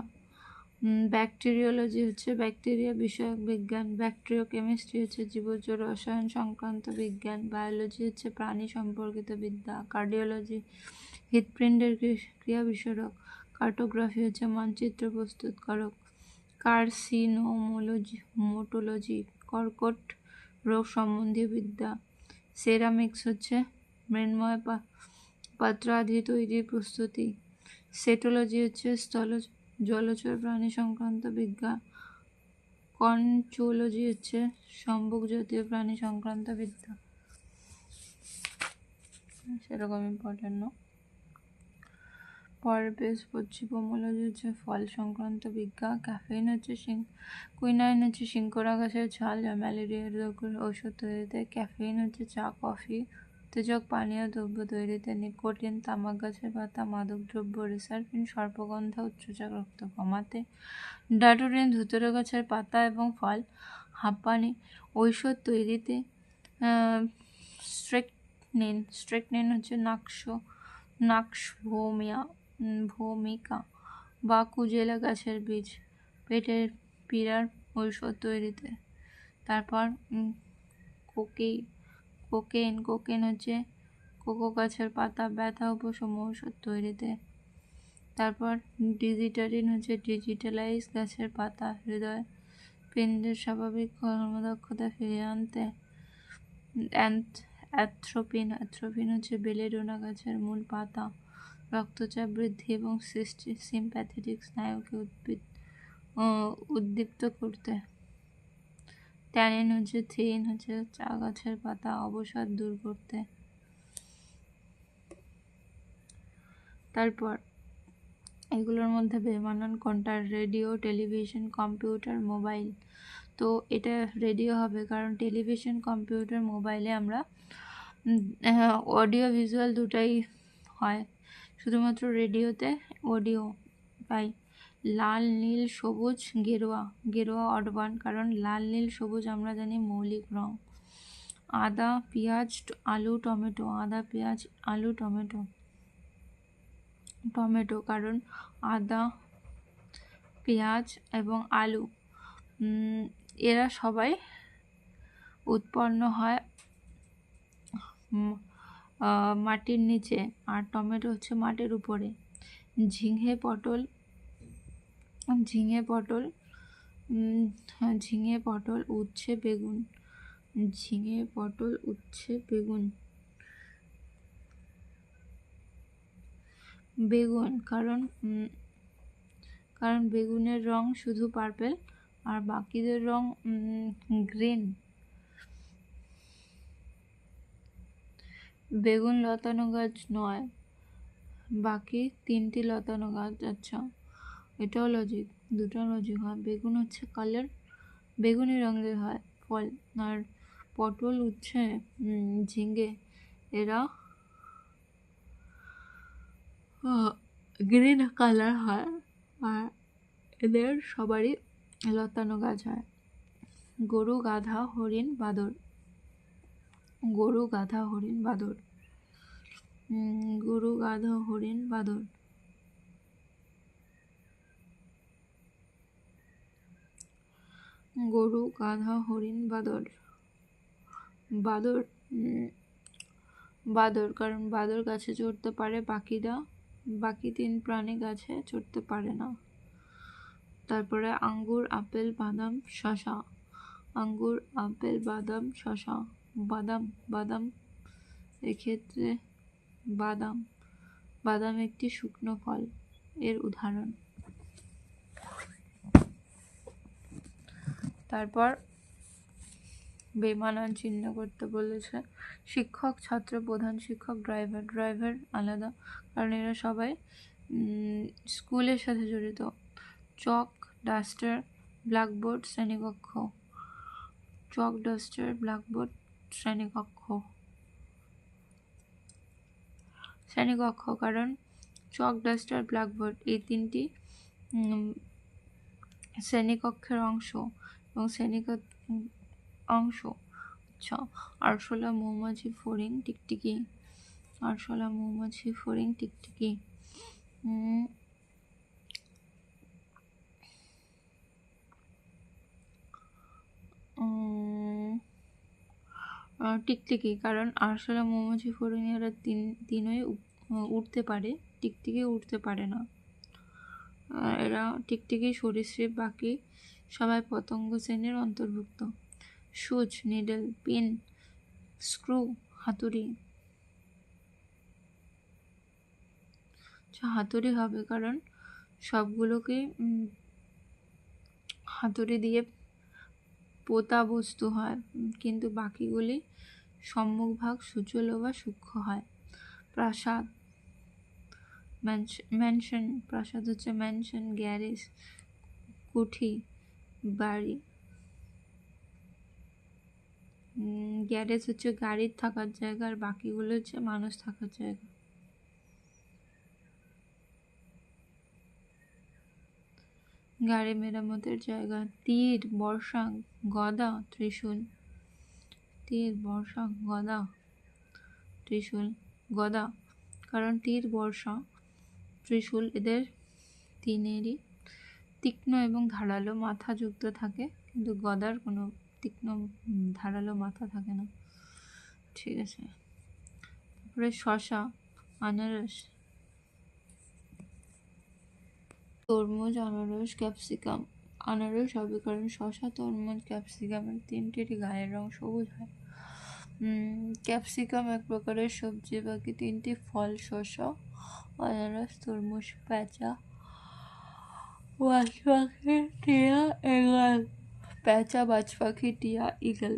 [SPEAKER 1] ব্যাকটেরিওলজি হচ্ছে ব্যাকটেরিয়া বিষয়ক বিজ্ঞান। ব্যাকটেরিওকেমিস্ট্রি হচ্ছে জীবজ রসায়ন সংক্রান্ত বিজ্ঞান। বায়োলজি হচ্ছে প্রাণী সম্পর্কিত বিদ্যা। কার্ডিওলজি হৃৎপিণ্ডের ক্রিয়া বিষয়ক। কার্টোগ্রাফি হচ্ছে মানচিত্র প্রস্তুতকারক। কার্সিনোমোটোলজি কর্কট রোগ সম্বন্ধীয় বিদ্যা। সেরামিক্স হচ্ছে মৃন্ময় পাত্রাদি তৈরির প্রস্তুতি। সেটোলজি হচ্ছে জলচর প্রাণী সংক্রান্ত বিজ্ঞান। কনচুলজি হচ্ছে সম্ভোগ জাতীয় প্রাণী সংক্রান্ত বিদ্যা। সেরকম ইম্পর্টেন্ট না। পরের পেজ পড়ছি। পোমোলজি হচ্ছে ফল সংক্রান্ত বিজ্ঞান। কুইনাইন হচ্ছে শিঙ্কোরা গাছের ছাল, যা ম্যালেরিয়ার রোগের ঔষধ তৈরিতে। ক্যাফেইন হচ্ছে চা কফি উত্তেজক পানীয় দ্রব্য তৈরিতে। নিকোটিন তামাক গাছের পাতা, মাদক দ্রব্য। রেসারফিন সর্পগন্ধা উচ্চচাপ কমাতে। ডাটোরিন ধুতরা গাছের পাতা এবং ফল, হাঁপানি ঔষধ তৈরিতে। স্ট্রেকনিন হচ্ছে নাক্স ভূমিকা বা কুজেলা গাছের বীজ পেটের পীড়ার ঔষধ তৈরিতে। তারপর কোকেন হচ্ছে কোকো গাছের পাতা ব্যথা উপশম ঔষধ তৈরিতে। তারপর ডিজিটারিন হচ্ছে ডিজিটালাইজ গাছের পাতা হৃদয় পিণ্ডের স্বাভাবিক কর্মদক্ষতা ফিরিয়ে আনতে। অ্যাথ্রোপিন হচ্ছে বেলেডোনা গাছের মূল পাতা রক্তচাপ বৃদ্ধি এবং সিম্প্যাথেটিক স্নায়ুকে উদ্দীপ্ত করতে। ট্যানিন হচ্ছে চা গাছের পাতা অবসাদ দূর করতে। তারপর এগুলোর মধ্যে বেমানান কোনটা? Radio, television, computer, mobile. তো এটা রেডিও হবে, কারণ টেলিভিশন, কম্পিউটার, মোবাইলে আমরা অডিও ভিজুয়াল দুটাই হয়, শুধুমাত্র রেডিওতে অডিও পাই। লাল, নীল, সবুজ, গেরুয়া অড ওয়ান, কারণ লাল, নীল, সবুজ আমরা জানি মৌলিক রং। আদা, পেঁয়াজ, আলু, টমেটো। আদা, পেঁয়াজ, আলু, টমেটো, কারণ আদা, পেঁয়াজ এবং আলু এরা সবাই উৎপন্ন হয় মাটির নিচে, আর টমেটো হচ্ছে মাটির উপরে। ঝিঙে পটল, উচ্ছে, বেগুন। ঝিঙে পটল, উচ্ছে, বেগুন, কারণ বেগুনের রং শুধু পার্পেল আর বাকিদের রং গ্রিন। বেগুন লতানো গাছ নয়, বাকি তিনটি লতানো গাছ। আচ্ছা, এটাও লজিক, দুটো লজিক হয়। বেগুন হচ্ছে কালার, বেগুনি রঙের হয় ফল, আর পটল, উচ্ছে, ঝিঙ্গে এরা গ্রিন কালার হয়, আর এদের সবারই লতানো গাছ হয়। গরু, গাধা, হরিণ, বাঁদর। গরু, গাধা, হরিণ, বাঁদর। গরু, গাধা, হরিণ, বাঁদর। গরু, গাধা, হরিণ, বাঁদর। বাঁদর, কারণ বাঁদর গাছে চড়তে পারে, বাকি তিন প্রাণী গাছে চড়তে পারে না। তারপরে আঙ্গুর, আপেল, বাদাম, শসা। আঙ্গুর, আপেল, বাদাম, শসা। বাদাম এক্ষেত্রে বাদাম একটি শুকনো ফল, এর উদাহরণ। তারপর বেমানান চিহ্ন করতে বলেছে। শিক্ষক, ছাত্র, প্রধান শিক্ষক, ড্রাইভার আলাদা, কারণ এরা সবাই স্কুলের সাথে জড়িত। চক, ডাস্টার, ব্ল্যাকবোর্ড, শ্রেণীকক্ষ। চক, ডাস্টার, ব্ল্যাকবোর্ড, শ্রেণীকক্ষ, কারণ চক, ডাস্টার, ব্ল্যাকবোর্ড এই তিনটি শ্রেণীকক্ষের অংশ এবং অংশ। আচ্ছা, আরশোলা, মৌমাছি, ফড়িং, টিকটিকি। আরশোলা, মৌমাছি, ফড়িং, টিকটিকি। টিকটিকি, কারণ আরশোলা, মৌমাছি, ফড়িং এরা তিনই উঠতে পারে, টিকটিকি উঠতে পারে না। এরা টিকটিকি সরীসৃপ, বাকি সবাই পতঙ্গ শ্রেণীর অন্তর্ভুক্ত। সুচ, নিডল, পিন, স্ক্রু, হাতুড়ি। হাতুড়ি হবে, কারণ সবগুলোকে হাতুড়ি দিয়ে পোতা বস্তু হয়, কিন্তু বাকিগুলি সম্মুখভাগ সূচল বা সূক্ষ্ম হয়। প্রাসাদ, ম্যানশন। প্রাসাদ হচ্ছে ম্যানশন, গ্যারেজ, কুঠি, বাড়ি। গ্যারেজ হচ্ছে গাড়ির থাকার জায়গা, আর বাকিগুলো হচ্ছে মানুষ থাকার জায়গা। গাড়ি মেরামতের জায়গা। তীর, বর্শা, গদা, ত্রিশূল। তীর, বর্শা, গদা, ত্রিশূল, গদা, কারণ তীর, বর্ষা, ত্রিশূল এদের তিনেরই তীক্ষ্ণ এবং ধারালো মাথা যুক্ত থাকে, কিন্তু গদার কোনো তীক্ষ্ণ ধারালো মাথা থাকে না। ঠিক আছে, তারপরে শশা, আনারস, তরমুজ, আনারস, ক্যাপসিকাম। আনারস হবে কারণ শশা, তরমুজ, ক্যাপসিকামের তিনটেরই গায়ের রং সবুজ হয়। ক্যাপসিকাম এক প্রকারের সবজি, বাকি তিনটি ফল শশা, আনারস, তরমুজ। পেঁচা, বাজ পাখি, টিয়া, ঈগল। পেঁচা, বাজ পাখি, টিয়া, ঈগল।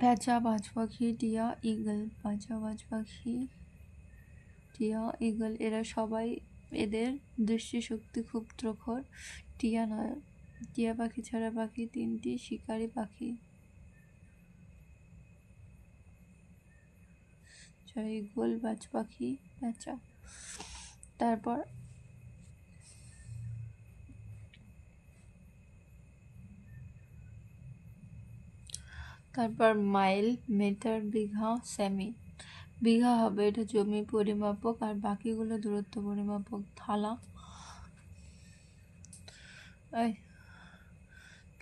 [SPEAKER 1] পেঁচা, বাজ পাখি, টিয়া, ঈগল। পেঁচা, বাজ পাখি, টিয়া, ঈগল এরা সবাই, এদের দৃষ্টিশক্তি খুব প্রখর। টিয়া নয়, টিয়া পাখি ছাড়া বাকি তিনটি শিকারী পাখি। ঈগল, বাজ পাখি, পেঁচা। তারপর মাইল, মিটার, বিঘা, সেমি। বিঘা হবে এটা জমি পরিমাপক, আর বাকিগুলো দূরত্ব পরিমাপক।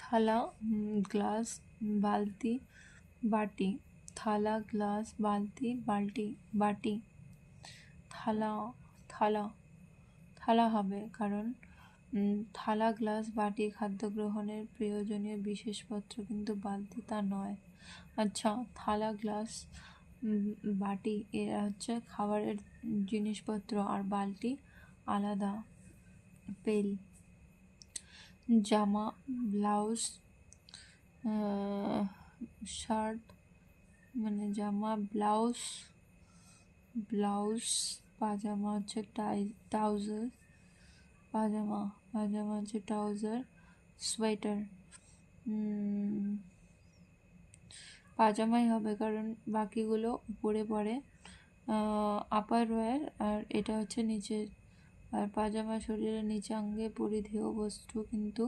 [SPEAKER 1] থালা, গ্লাস, বালতি, বাটি। থালা, গ্লাস, বালতি, বালতি, বাটি। থালা হবে কারণ থালা, গ্লাস, বাটি খাদ্য গ্রহণের প্রয়োজনীয় বিশেষপত্র, কিন্তু বালতি তা নয়। আচ্ছা, থালা, গ্লাস, বাটি এরা হচ্ছে খাবারের জিনিসপত্র, আর বালতি আলাদা, পেল। জামা, ব্লাউজ, শার্ট মানে জামা, ব্লাউজ। পাজামা হচ্ছে ট্রাউজার, পাজামা হচ্ছে ট্রাউজার। সোয়েটার, পাজামাই হবে কারণ বাকিগুলো উপরে পড়ে, আপার ওয়্যার, আর এটা হচ্ছে নিচের। আর পাজামা শরীরের নিচাঙ্গে পরিধেয় বস্তু, কিন্তু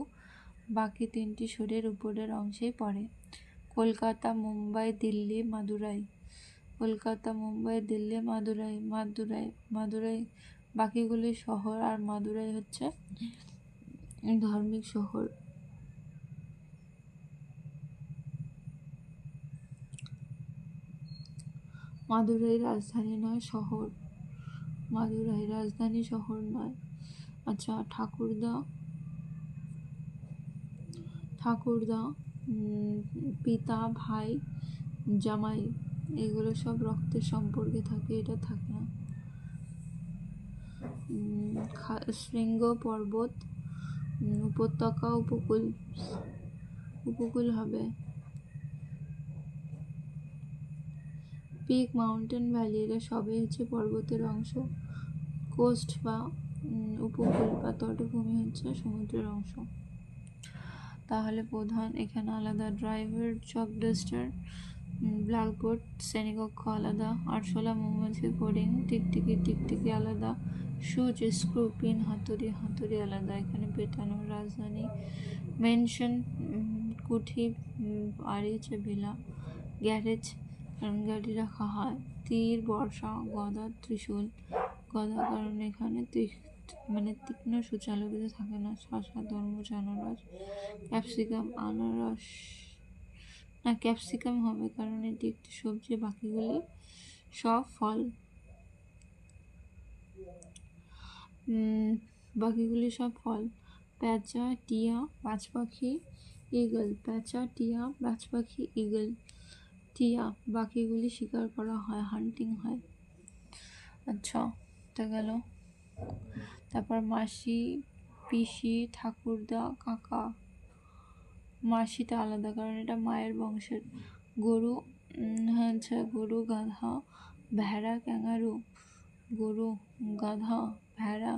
[SPEAKER 1] বাকি তিনটি শরীরের উপরের অংশেই পড়ে। কলকাতা, মুম্বাই, দিল্লি, মাদুরাই। কলকাতা, মুম্বাই, দিল্লি, মাদুরাই বাকিগুলি শহর, আর মাদুরাই হচ্ছে ধার্মিক শহর। মাদুরাই রাজধানী নয়, শহর। মাদুরাই রাজধানী, শহর নয়। আচ্ছা, ঠাকুরদা, পিতা, ভাই, জামাই এগুলো সব রক্তের সম্পর্কে থাকে, এটা থাকে না। শৃঙ্গ, পর্বত, উপত্যকা, উপকূল হবে। পিক, মাউন্টেন, ভ্যালি এরা সবই হচ্ছে পর্বতের অংশ। কোস্ট বা উপকূল বা তটভূমি হচ্ছে সমুদ্রের অংশ। তাহলে প্রধান এখানে আলাদা, ড্রাইভার, চক ডাস্টার, ব্ল্যাকবোর্ড, শ্রেণীকক্ষ আলাদা, আরশোলা, মৌমাছি, কোডিং, টিকটিকি আলাদা, সুচ, স্ক্রু, পিন, হাতুড়ি আলাদা। এখানে পেটানো। রাজধানী, মেনশন, কুঠি, বাড়ি হচ্ছে ভিলা। গ্যারেজ কারণ গাড়ি রাখা হয়। তীর, বর্ষা, গদা, ত্রিশূল। গদা কারণ এখানে তীক্ষ্ণ সুচালু কিছু থাকে না। শশা, তরমুজ, আনারস। ক্যাপসিকাম হবে কারণ এটি একটি সবজি, বাকিগুলি সব ফল। পেঁচা, টিয়া, বাজ পাখি, ঈগল। পেঁচা, টিয়া, বাজ পাখি, ঈগল। টিয়া বাকিগুলি শিকার করা হয়, হান্টিং হয়। আচ্ছা, এটা গেল। তারপর মাসি, পিসি, ঠাকুরদা, কাকা। মাসিটা আলাদা কারণ এটা মায়ের বংশের। গরু, গরু, গাধা, ভেড়া, ক্যাঙ্গারু। গরু, গাধা, ভেড়া,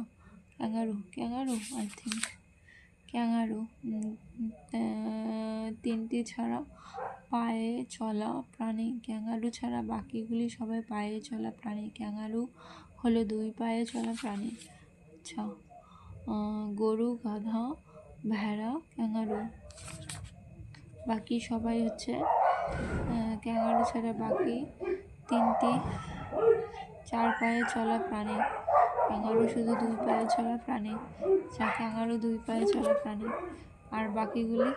[SPEAKER 1] ক্যাঙ্গারু আই থিঙ্ক ক্যাঙ্গারু। তিনটি ছাড়া পায়ে চলা প্রাণী। ক্যাঙ্গারু ছাড়া বাকিগুলি সবাই পায়ে চলা প্রাণী। ক্যাঙ্গারু হলো 2 পায়ে চলা প্রাণী। আচ্ছা, গরু, গাধা, ভেড়া, ক্যাঙ্গারু বাকি সবাই হচ্ছে ক্যাঙ্গারু ছাড়া বাকি চার পায়ে চলা প্রাণী। ক্যাঙ্গারু শুধু দুই পায়ে চলা প্রাণী। ক্যাঙ্গারু দুই পায়ে চলা প্রাণী। আর বাকিগুলি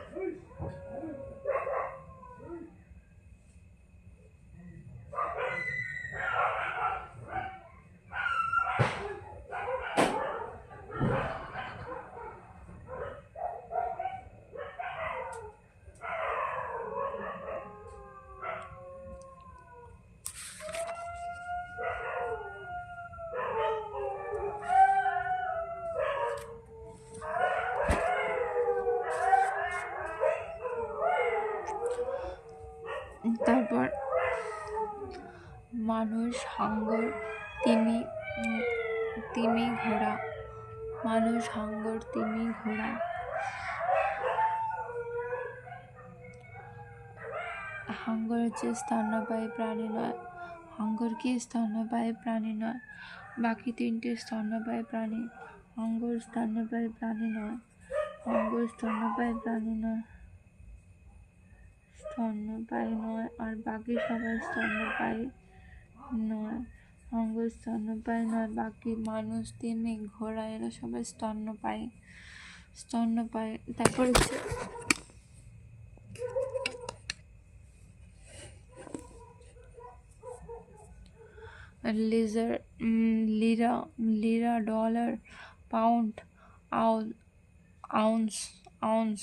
[SPEAKER 1] তারপর মানুষ, হাঙ্গর, তিমি, তিমি, ঘোড়া। মানুষ, হাঙ্গর, তিমি, ঘোড়া। হাঙ্গর হচ্ছে স্তন্যপায়ী প্রাণী নয়। হাঙ্গর কি স্তন্যপায়ী প্রাণী নয়? বাকি তিনটে স্তন্যপায়ী প্রাণী। হাঙ্গর স্তন্যপায়ী প্রাণী নয়। হাঙ্গর স্তন্যপায়ী প্রাণী নয়। স্তন্যপায়ী নয়। আর বাকি সবাই স্তন্যপায়ী নয়। হাঙ্গর স্তন্যপায়ী নয়। বাকি মানুষ, তিমি, ঘোড়া এরা সবাই স্তন্যপায়ী। তারপর হচ্ছে lira, dollar, pound, ounce.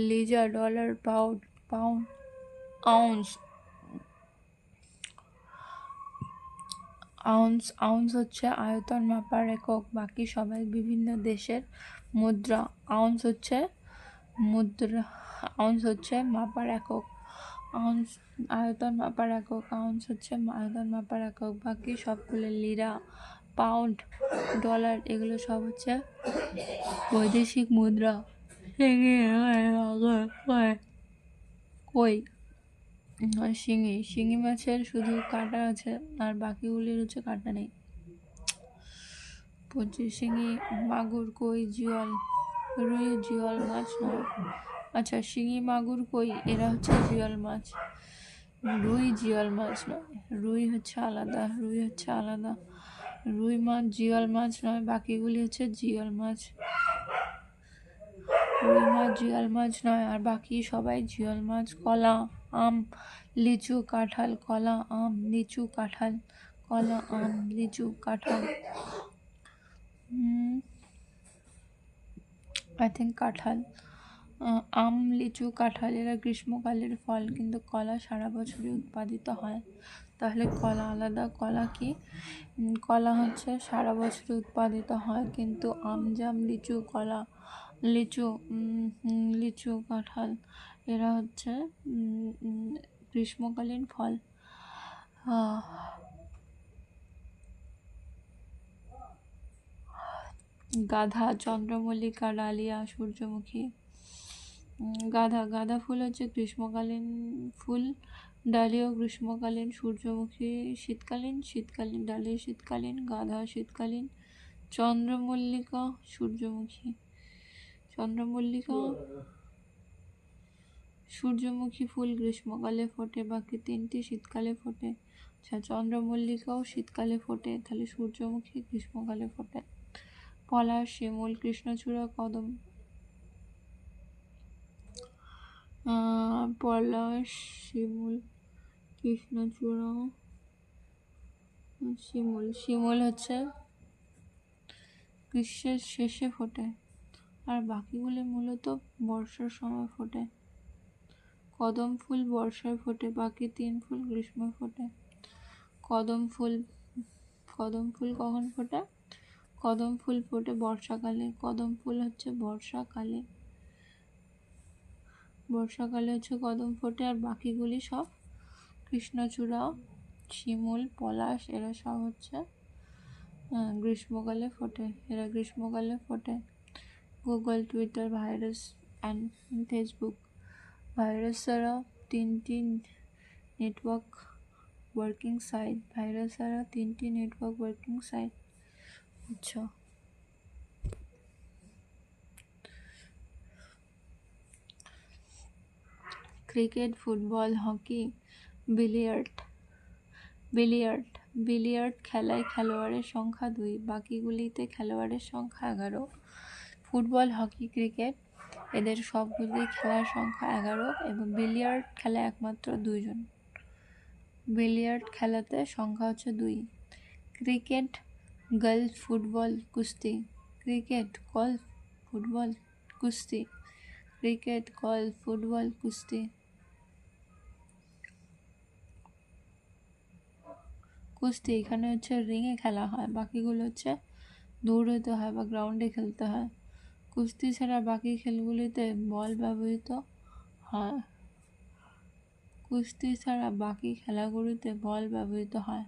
[SPEAKER 1] Lira, dollar, pound, ounce. Ounce হচ্ছে আয়তন মাপার একক। বাকি সবাই বিভিন্ন দেশের মুদ্রা। আউন্স হচ্ছে মাপার একক। আউন্স আয়তন মাপার একক। বাকি সবগুলো লিরা, পাউন্ড, ডলার এগুলো সব হচ্ছে বৈদেশিক মুদ্রা। কই শিঙি মাছের শুধু কাঁটা আছে আর বাকিগুলির হচ্ছে কাঁটা নেই। শিঙি, মাগুর, কই, জিওল, রুই জিওল মাছ নয়। আচ্ছা, শিঙি, মাগুর, কই এরা হচ্ছে জিওল মাছ। রুই জিওল মাছ নয়। রুই হচ্ছে আলাদা। রুই মাছ জিওল মাছ নয়। বাকিগুলি হচ্ছে জিওল মাছ। রুই মাছ জিওল মাছ নয় আর বাকি সবাই জিওল মাছ। কলা, আম, লিচু, কাঁঠাল। কলা, আম, লিচু, কাঁঠাল। কলা, আম, লিচু, কাঁঠাল। আই থিঙ্ক কাঁঠাল। আম, লিচু, কাঁঠাল এরা গ্রীষ্মকালের ফল, কিন্তু কলা সারা বছরই উৎপাদিত হয়। তাহলে কলা আলাদা। কলা কি? কলা হচ্ছে সারা বছর উৎপাদিত হয়, কিন্তু আম, জাম, লিচু, কলা, লিচু, কাঁঠাল এরা হচ্ছে গ্রীষ্মকালীন ফল। গাধা, চন্দ্রমল্লিকা, ডালিয়া, সূর্যমুখী। গাঁদা ফুল হচ্ছে গ্রীষ্মকালীন ফুল। ডালিয়া গ্রীষ্মকালীন, সূর্যমুখী শীতকালীন, ডালিয়া শীতকালীন, গাঁদা শীতকালীন, চন্দ্রমল্লিকা, সূর্যমুখী। সূর্যমুখী ফুল গ্রীষ্মকালে ফোটে, বাকি তিনটি শীতকালে ফোটে। আচ্ছা, চন্দ্রমল্লিকাও শীতকালে ফোটে, তাহলে সূর্যমুখী গ্রীষ্মকালে ফোটে। পলাশ, শিমুল, কৃষ্ণচূড়া, কদম। পলাশ, শিমুল, কৃষ্ণচূড়া, শিমুল হচ্ছে গ্রীষ্মের শেষে ফোটে আর বাকিগুলি মূলত বর্ষার সময় ফোটে। কদম ফুল বর্ষায় ফোটে, বাকি তিন ফুল গ্রীষ্মে ফোটে। কদম ফুল কখন ফোটে? কদম ফুল ফোটে বর্ষাকালে। কদম ফুল হচ্ছে বর্ষাকালে হচ্ছে কদম ফোটে, আর বাকিগুলি সব কৃষ্ণচূড়া, শিমুল, পলাশ এরা সব হচ্ছে গ্রীষ্মকালে ফোটে। Google, Twitter, virus and Facebook. Virus ছাড়া তিনটি নেটওয়ার্ক ওয়ার্কিং সাইট। আচ্ছা, cricket, football, hockey, billiard. Billiard billiard খেলায় খেলোয়াড়ের সংখ্যা 2, বাকিগুলিতে খেলোয়াড়ের সংখ্যা 11। ফুটবল, হকি, ক্রিকেট এদের সবগুলি খেলার সংখ্যা 11 এবং বিলিয়ার্ড খেলায় একমাত্র 2 জন। বিলিয়ার্ড খেলাতে সংখ্যা হচ্ছে 2। ক্রিকেট, গলফ, ফুটবল, কুস্তি। ক্রিকেট, গলফ, ফুটবল, কুস্তি। ক্রিকেট, গলফ, ফুটবল, কুস্তি। কুস্তি এখানে হচ্ছে রিংয়ে খেলা হয়, বাকিগুলো হচ্ছে দৌড়াতে হয় বা গ্রাউন্ডে খেলতে হয়। কুস্তি ছাড়া বাকি খেলগুলিতে বল ব্যবহৃত হয়। কুস্তি ছাড়া বাকি খেলাগুলিতে বল ব্যবহৃত হয়।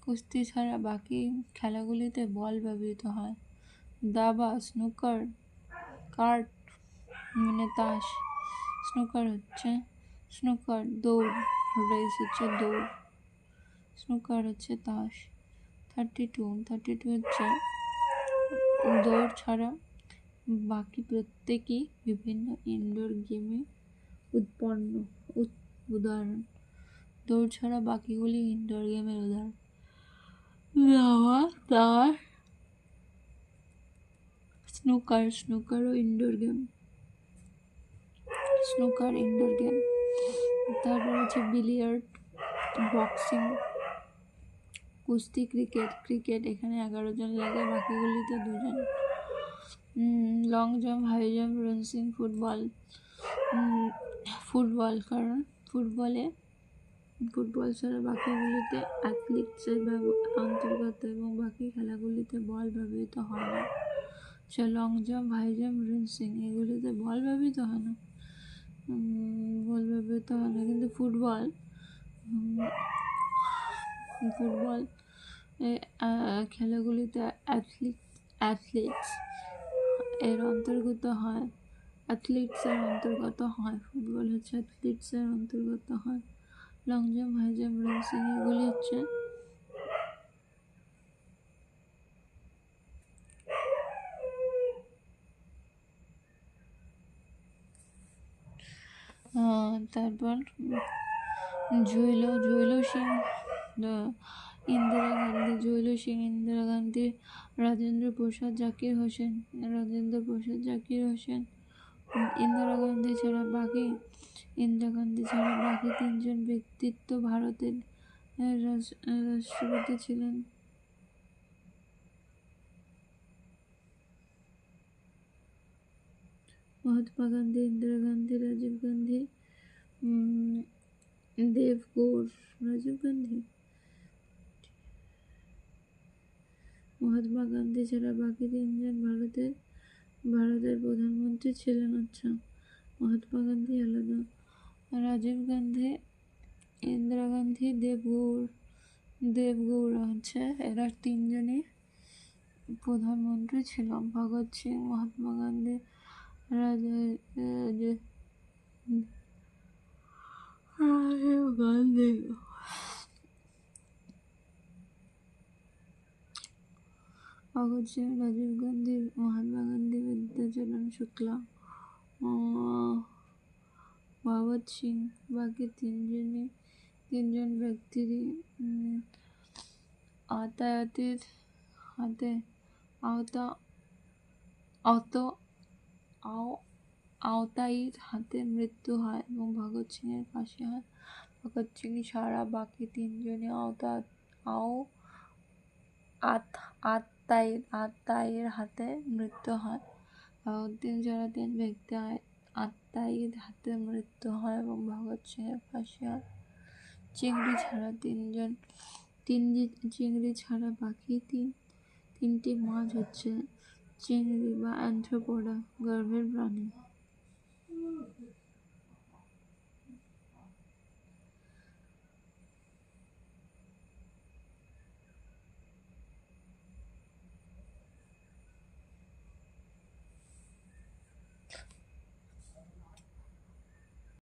[SPEAKER 1] কুস্তি ছাড়া বাকি খেলাগুলিতে বল ব্যবহৃত হয়। দাবা, স্নুকার, কার্ড মানে তাস। স্নুকার দৌড়, রেস হচ্ছে দৌড়। স্নুকার হচ্ছে তাস। 32 হচ্ছে দৌড় ছাড়া বাকি প্রত্যেকই বিভিন্ন ইনডোর গেমে উদাহরণ। দৌড় ছাড়া বাকিগুলি ইনডোর গেমের উদাহরণ। দাবা, তাস, স্নুকারও indoor game. Snooker indoor game. তারপর হচ্ছে বিলিয়ার্ড, বক্সিং, কুস্তি, ক্রিকেট এখানে 11 জন লাগে, বাকিগুলিতে 2 জন। Long jump, high jump, racing, football কারণ ফুটবল ছাড়া বাকিগুলিতে অ্যাথলেটিক্সের অন্তর্গত এবং বাকি খেলাগুলিতে বল ব্যবহৃত হয় না। Long jump, high jump, racing এগুলিতে বল ব্যবহৃত হয় না, কিন্তু ফুটবল খেলাগুলিতে অ্যাথলেটিক্স এর অন্তর্গত হয়। ফুটবল হচ্ছে অ্যাথলেটিক্সের অন্তর্গত হয়। Long jump, high jump, racing এগুলি হচ্ছে তারপর জৈল সিং, ইন্দিরা গান্ধী, রাজেন্দ্র প্রসাদ জাকির হোসেন। ইন্দিরা গান্ধী ছাড়া বাকি 3 জন ব্যক্তিত্ব ভারতের রাষ্ট্রপতি ছিলেন। মহাত্মা গান্ধী, ইন্দিরা গান্ধী, রাজীব গান্ধী, দেবগৌড়। মহাত্মা গান্ধী ছাড়া বাকি 3 জন ভারতের প্রধানমন্ত্রী ছিলেন। মহাত্মা গান্ধী আলাদা, রাজীব গান্ধী, ইন্দিরা গান্ধী, দেবগৌড়া হচ্ছে এরা 3 জনই প্রধানমন্ত্রী ছিল। ভগৎ সিং, মহাত্মা গান্ধী, ভগৎ সিং, রাজীব গান্ধী, মহাত্মা গান্ধী, বিদ্যাচরণ শুক্লা, ভগৎ সিং বাকি 3 জন ব্যক্তিরই আততায়ীর হাতে মৃত্যু হয় এবং ভগৎ সিং এর ফাঁসি হয়। ভগৎ সিং ছাড়া বাকি 3 জনই আততায়ীর হাতে মৃত্যু হয়। ভগৎ সিং ছাড়া 3 ব্যক্তি আততায়ীর হাতে মৃত্যু হয় এবং ভগৎ সিং এর ফাঁসি হয়। চিংড়ি ছাড়া বাকি 3টি মাছ হচ্ছে চিংড়ি বা অ্যান্থ্রোপোডা, গর্ভের প্রাণী।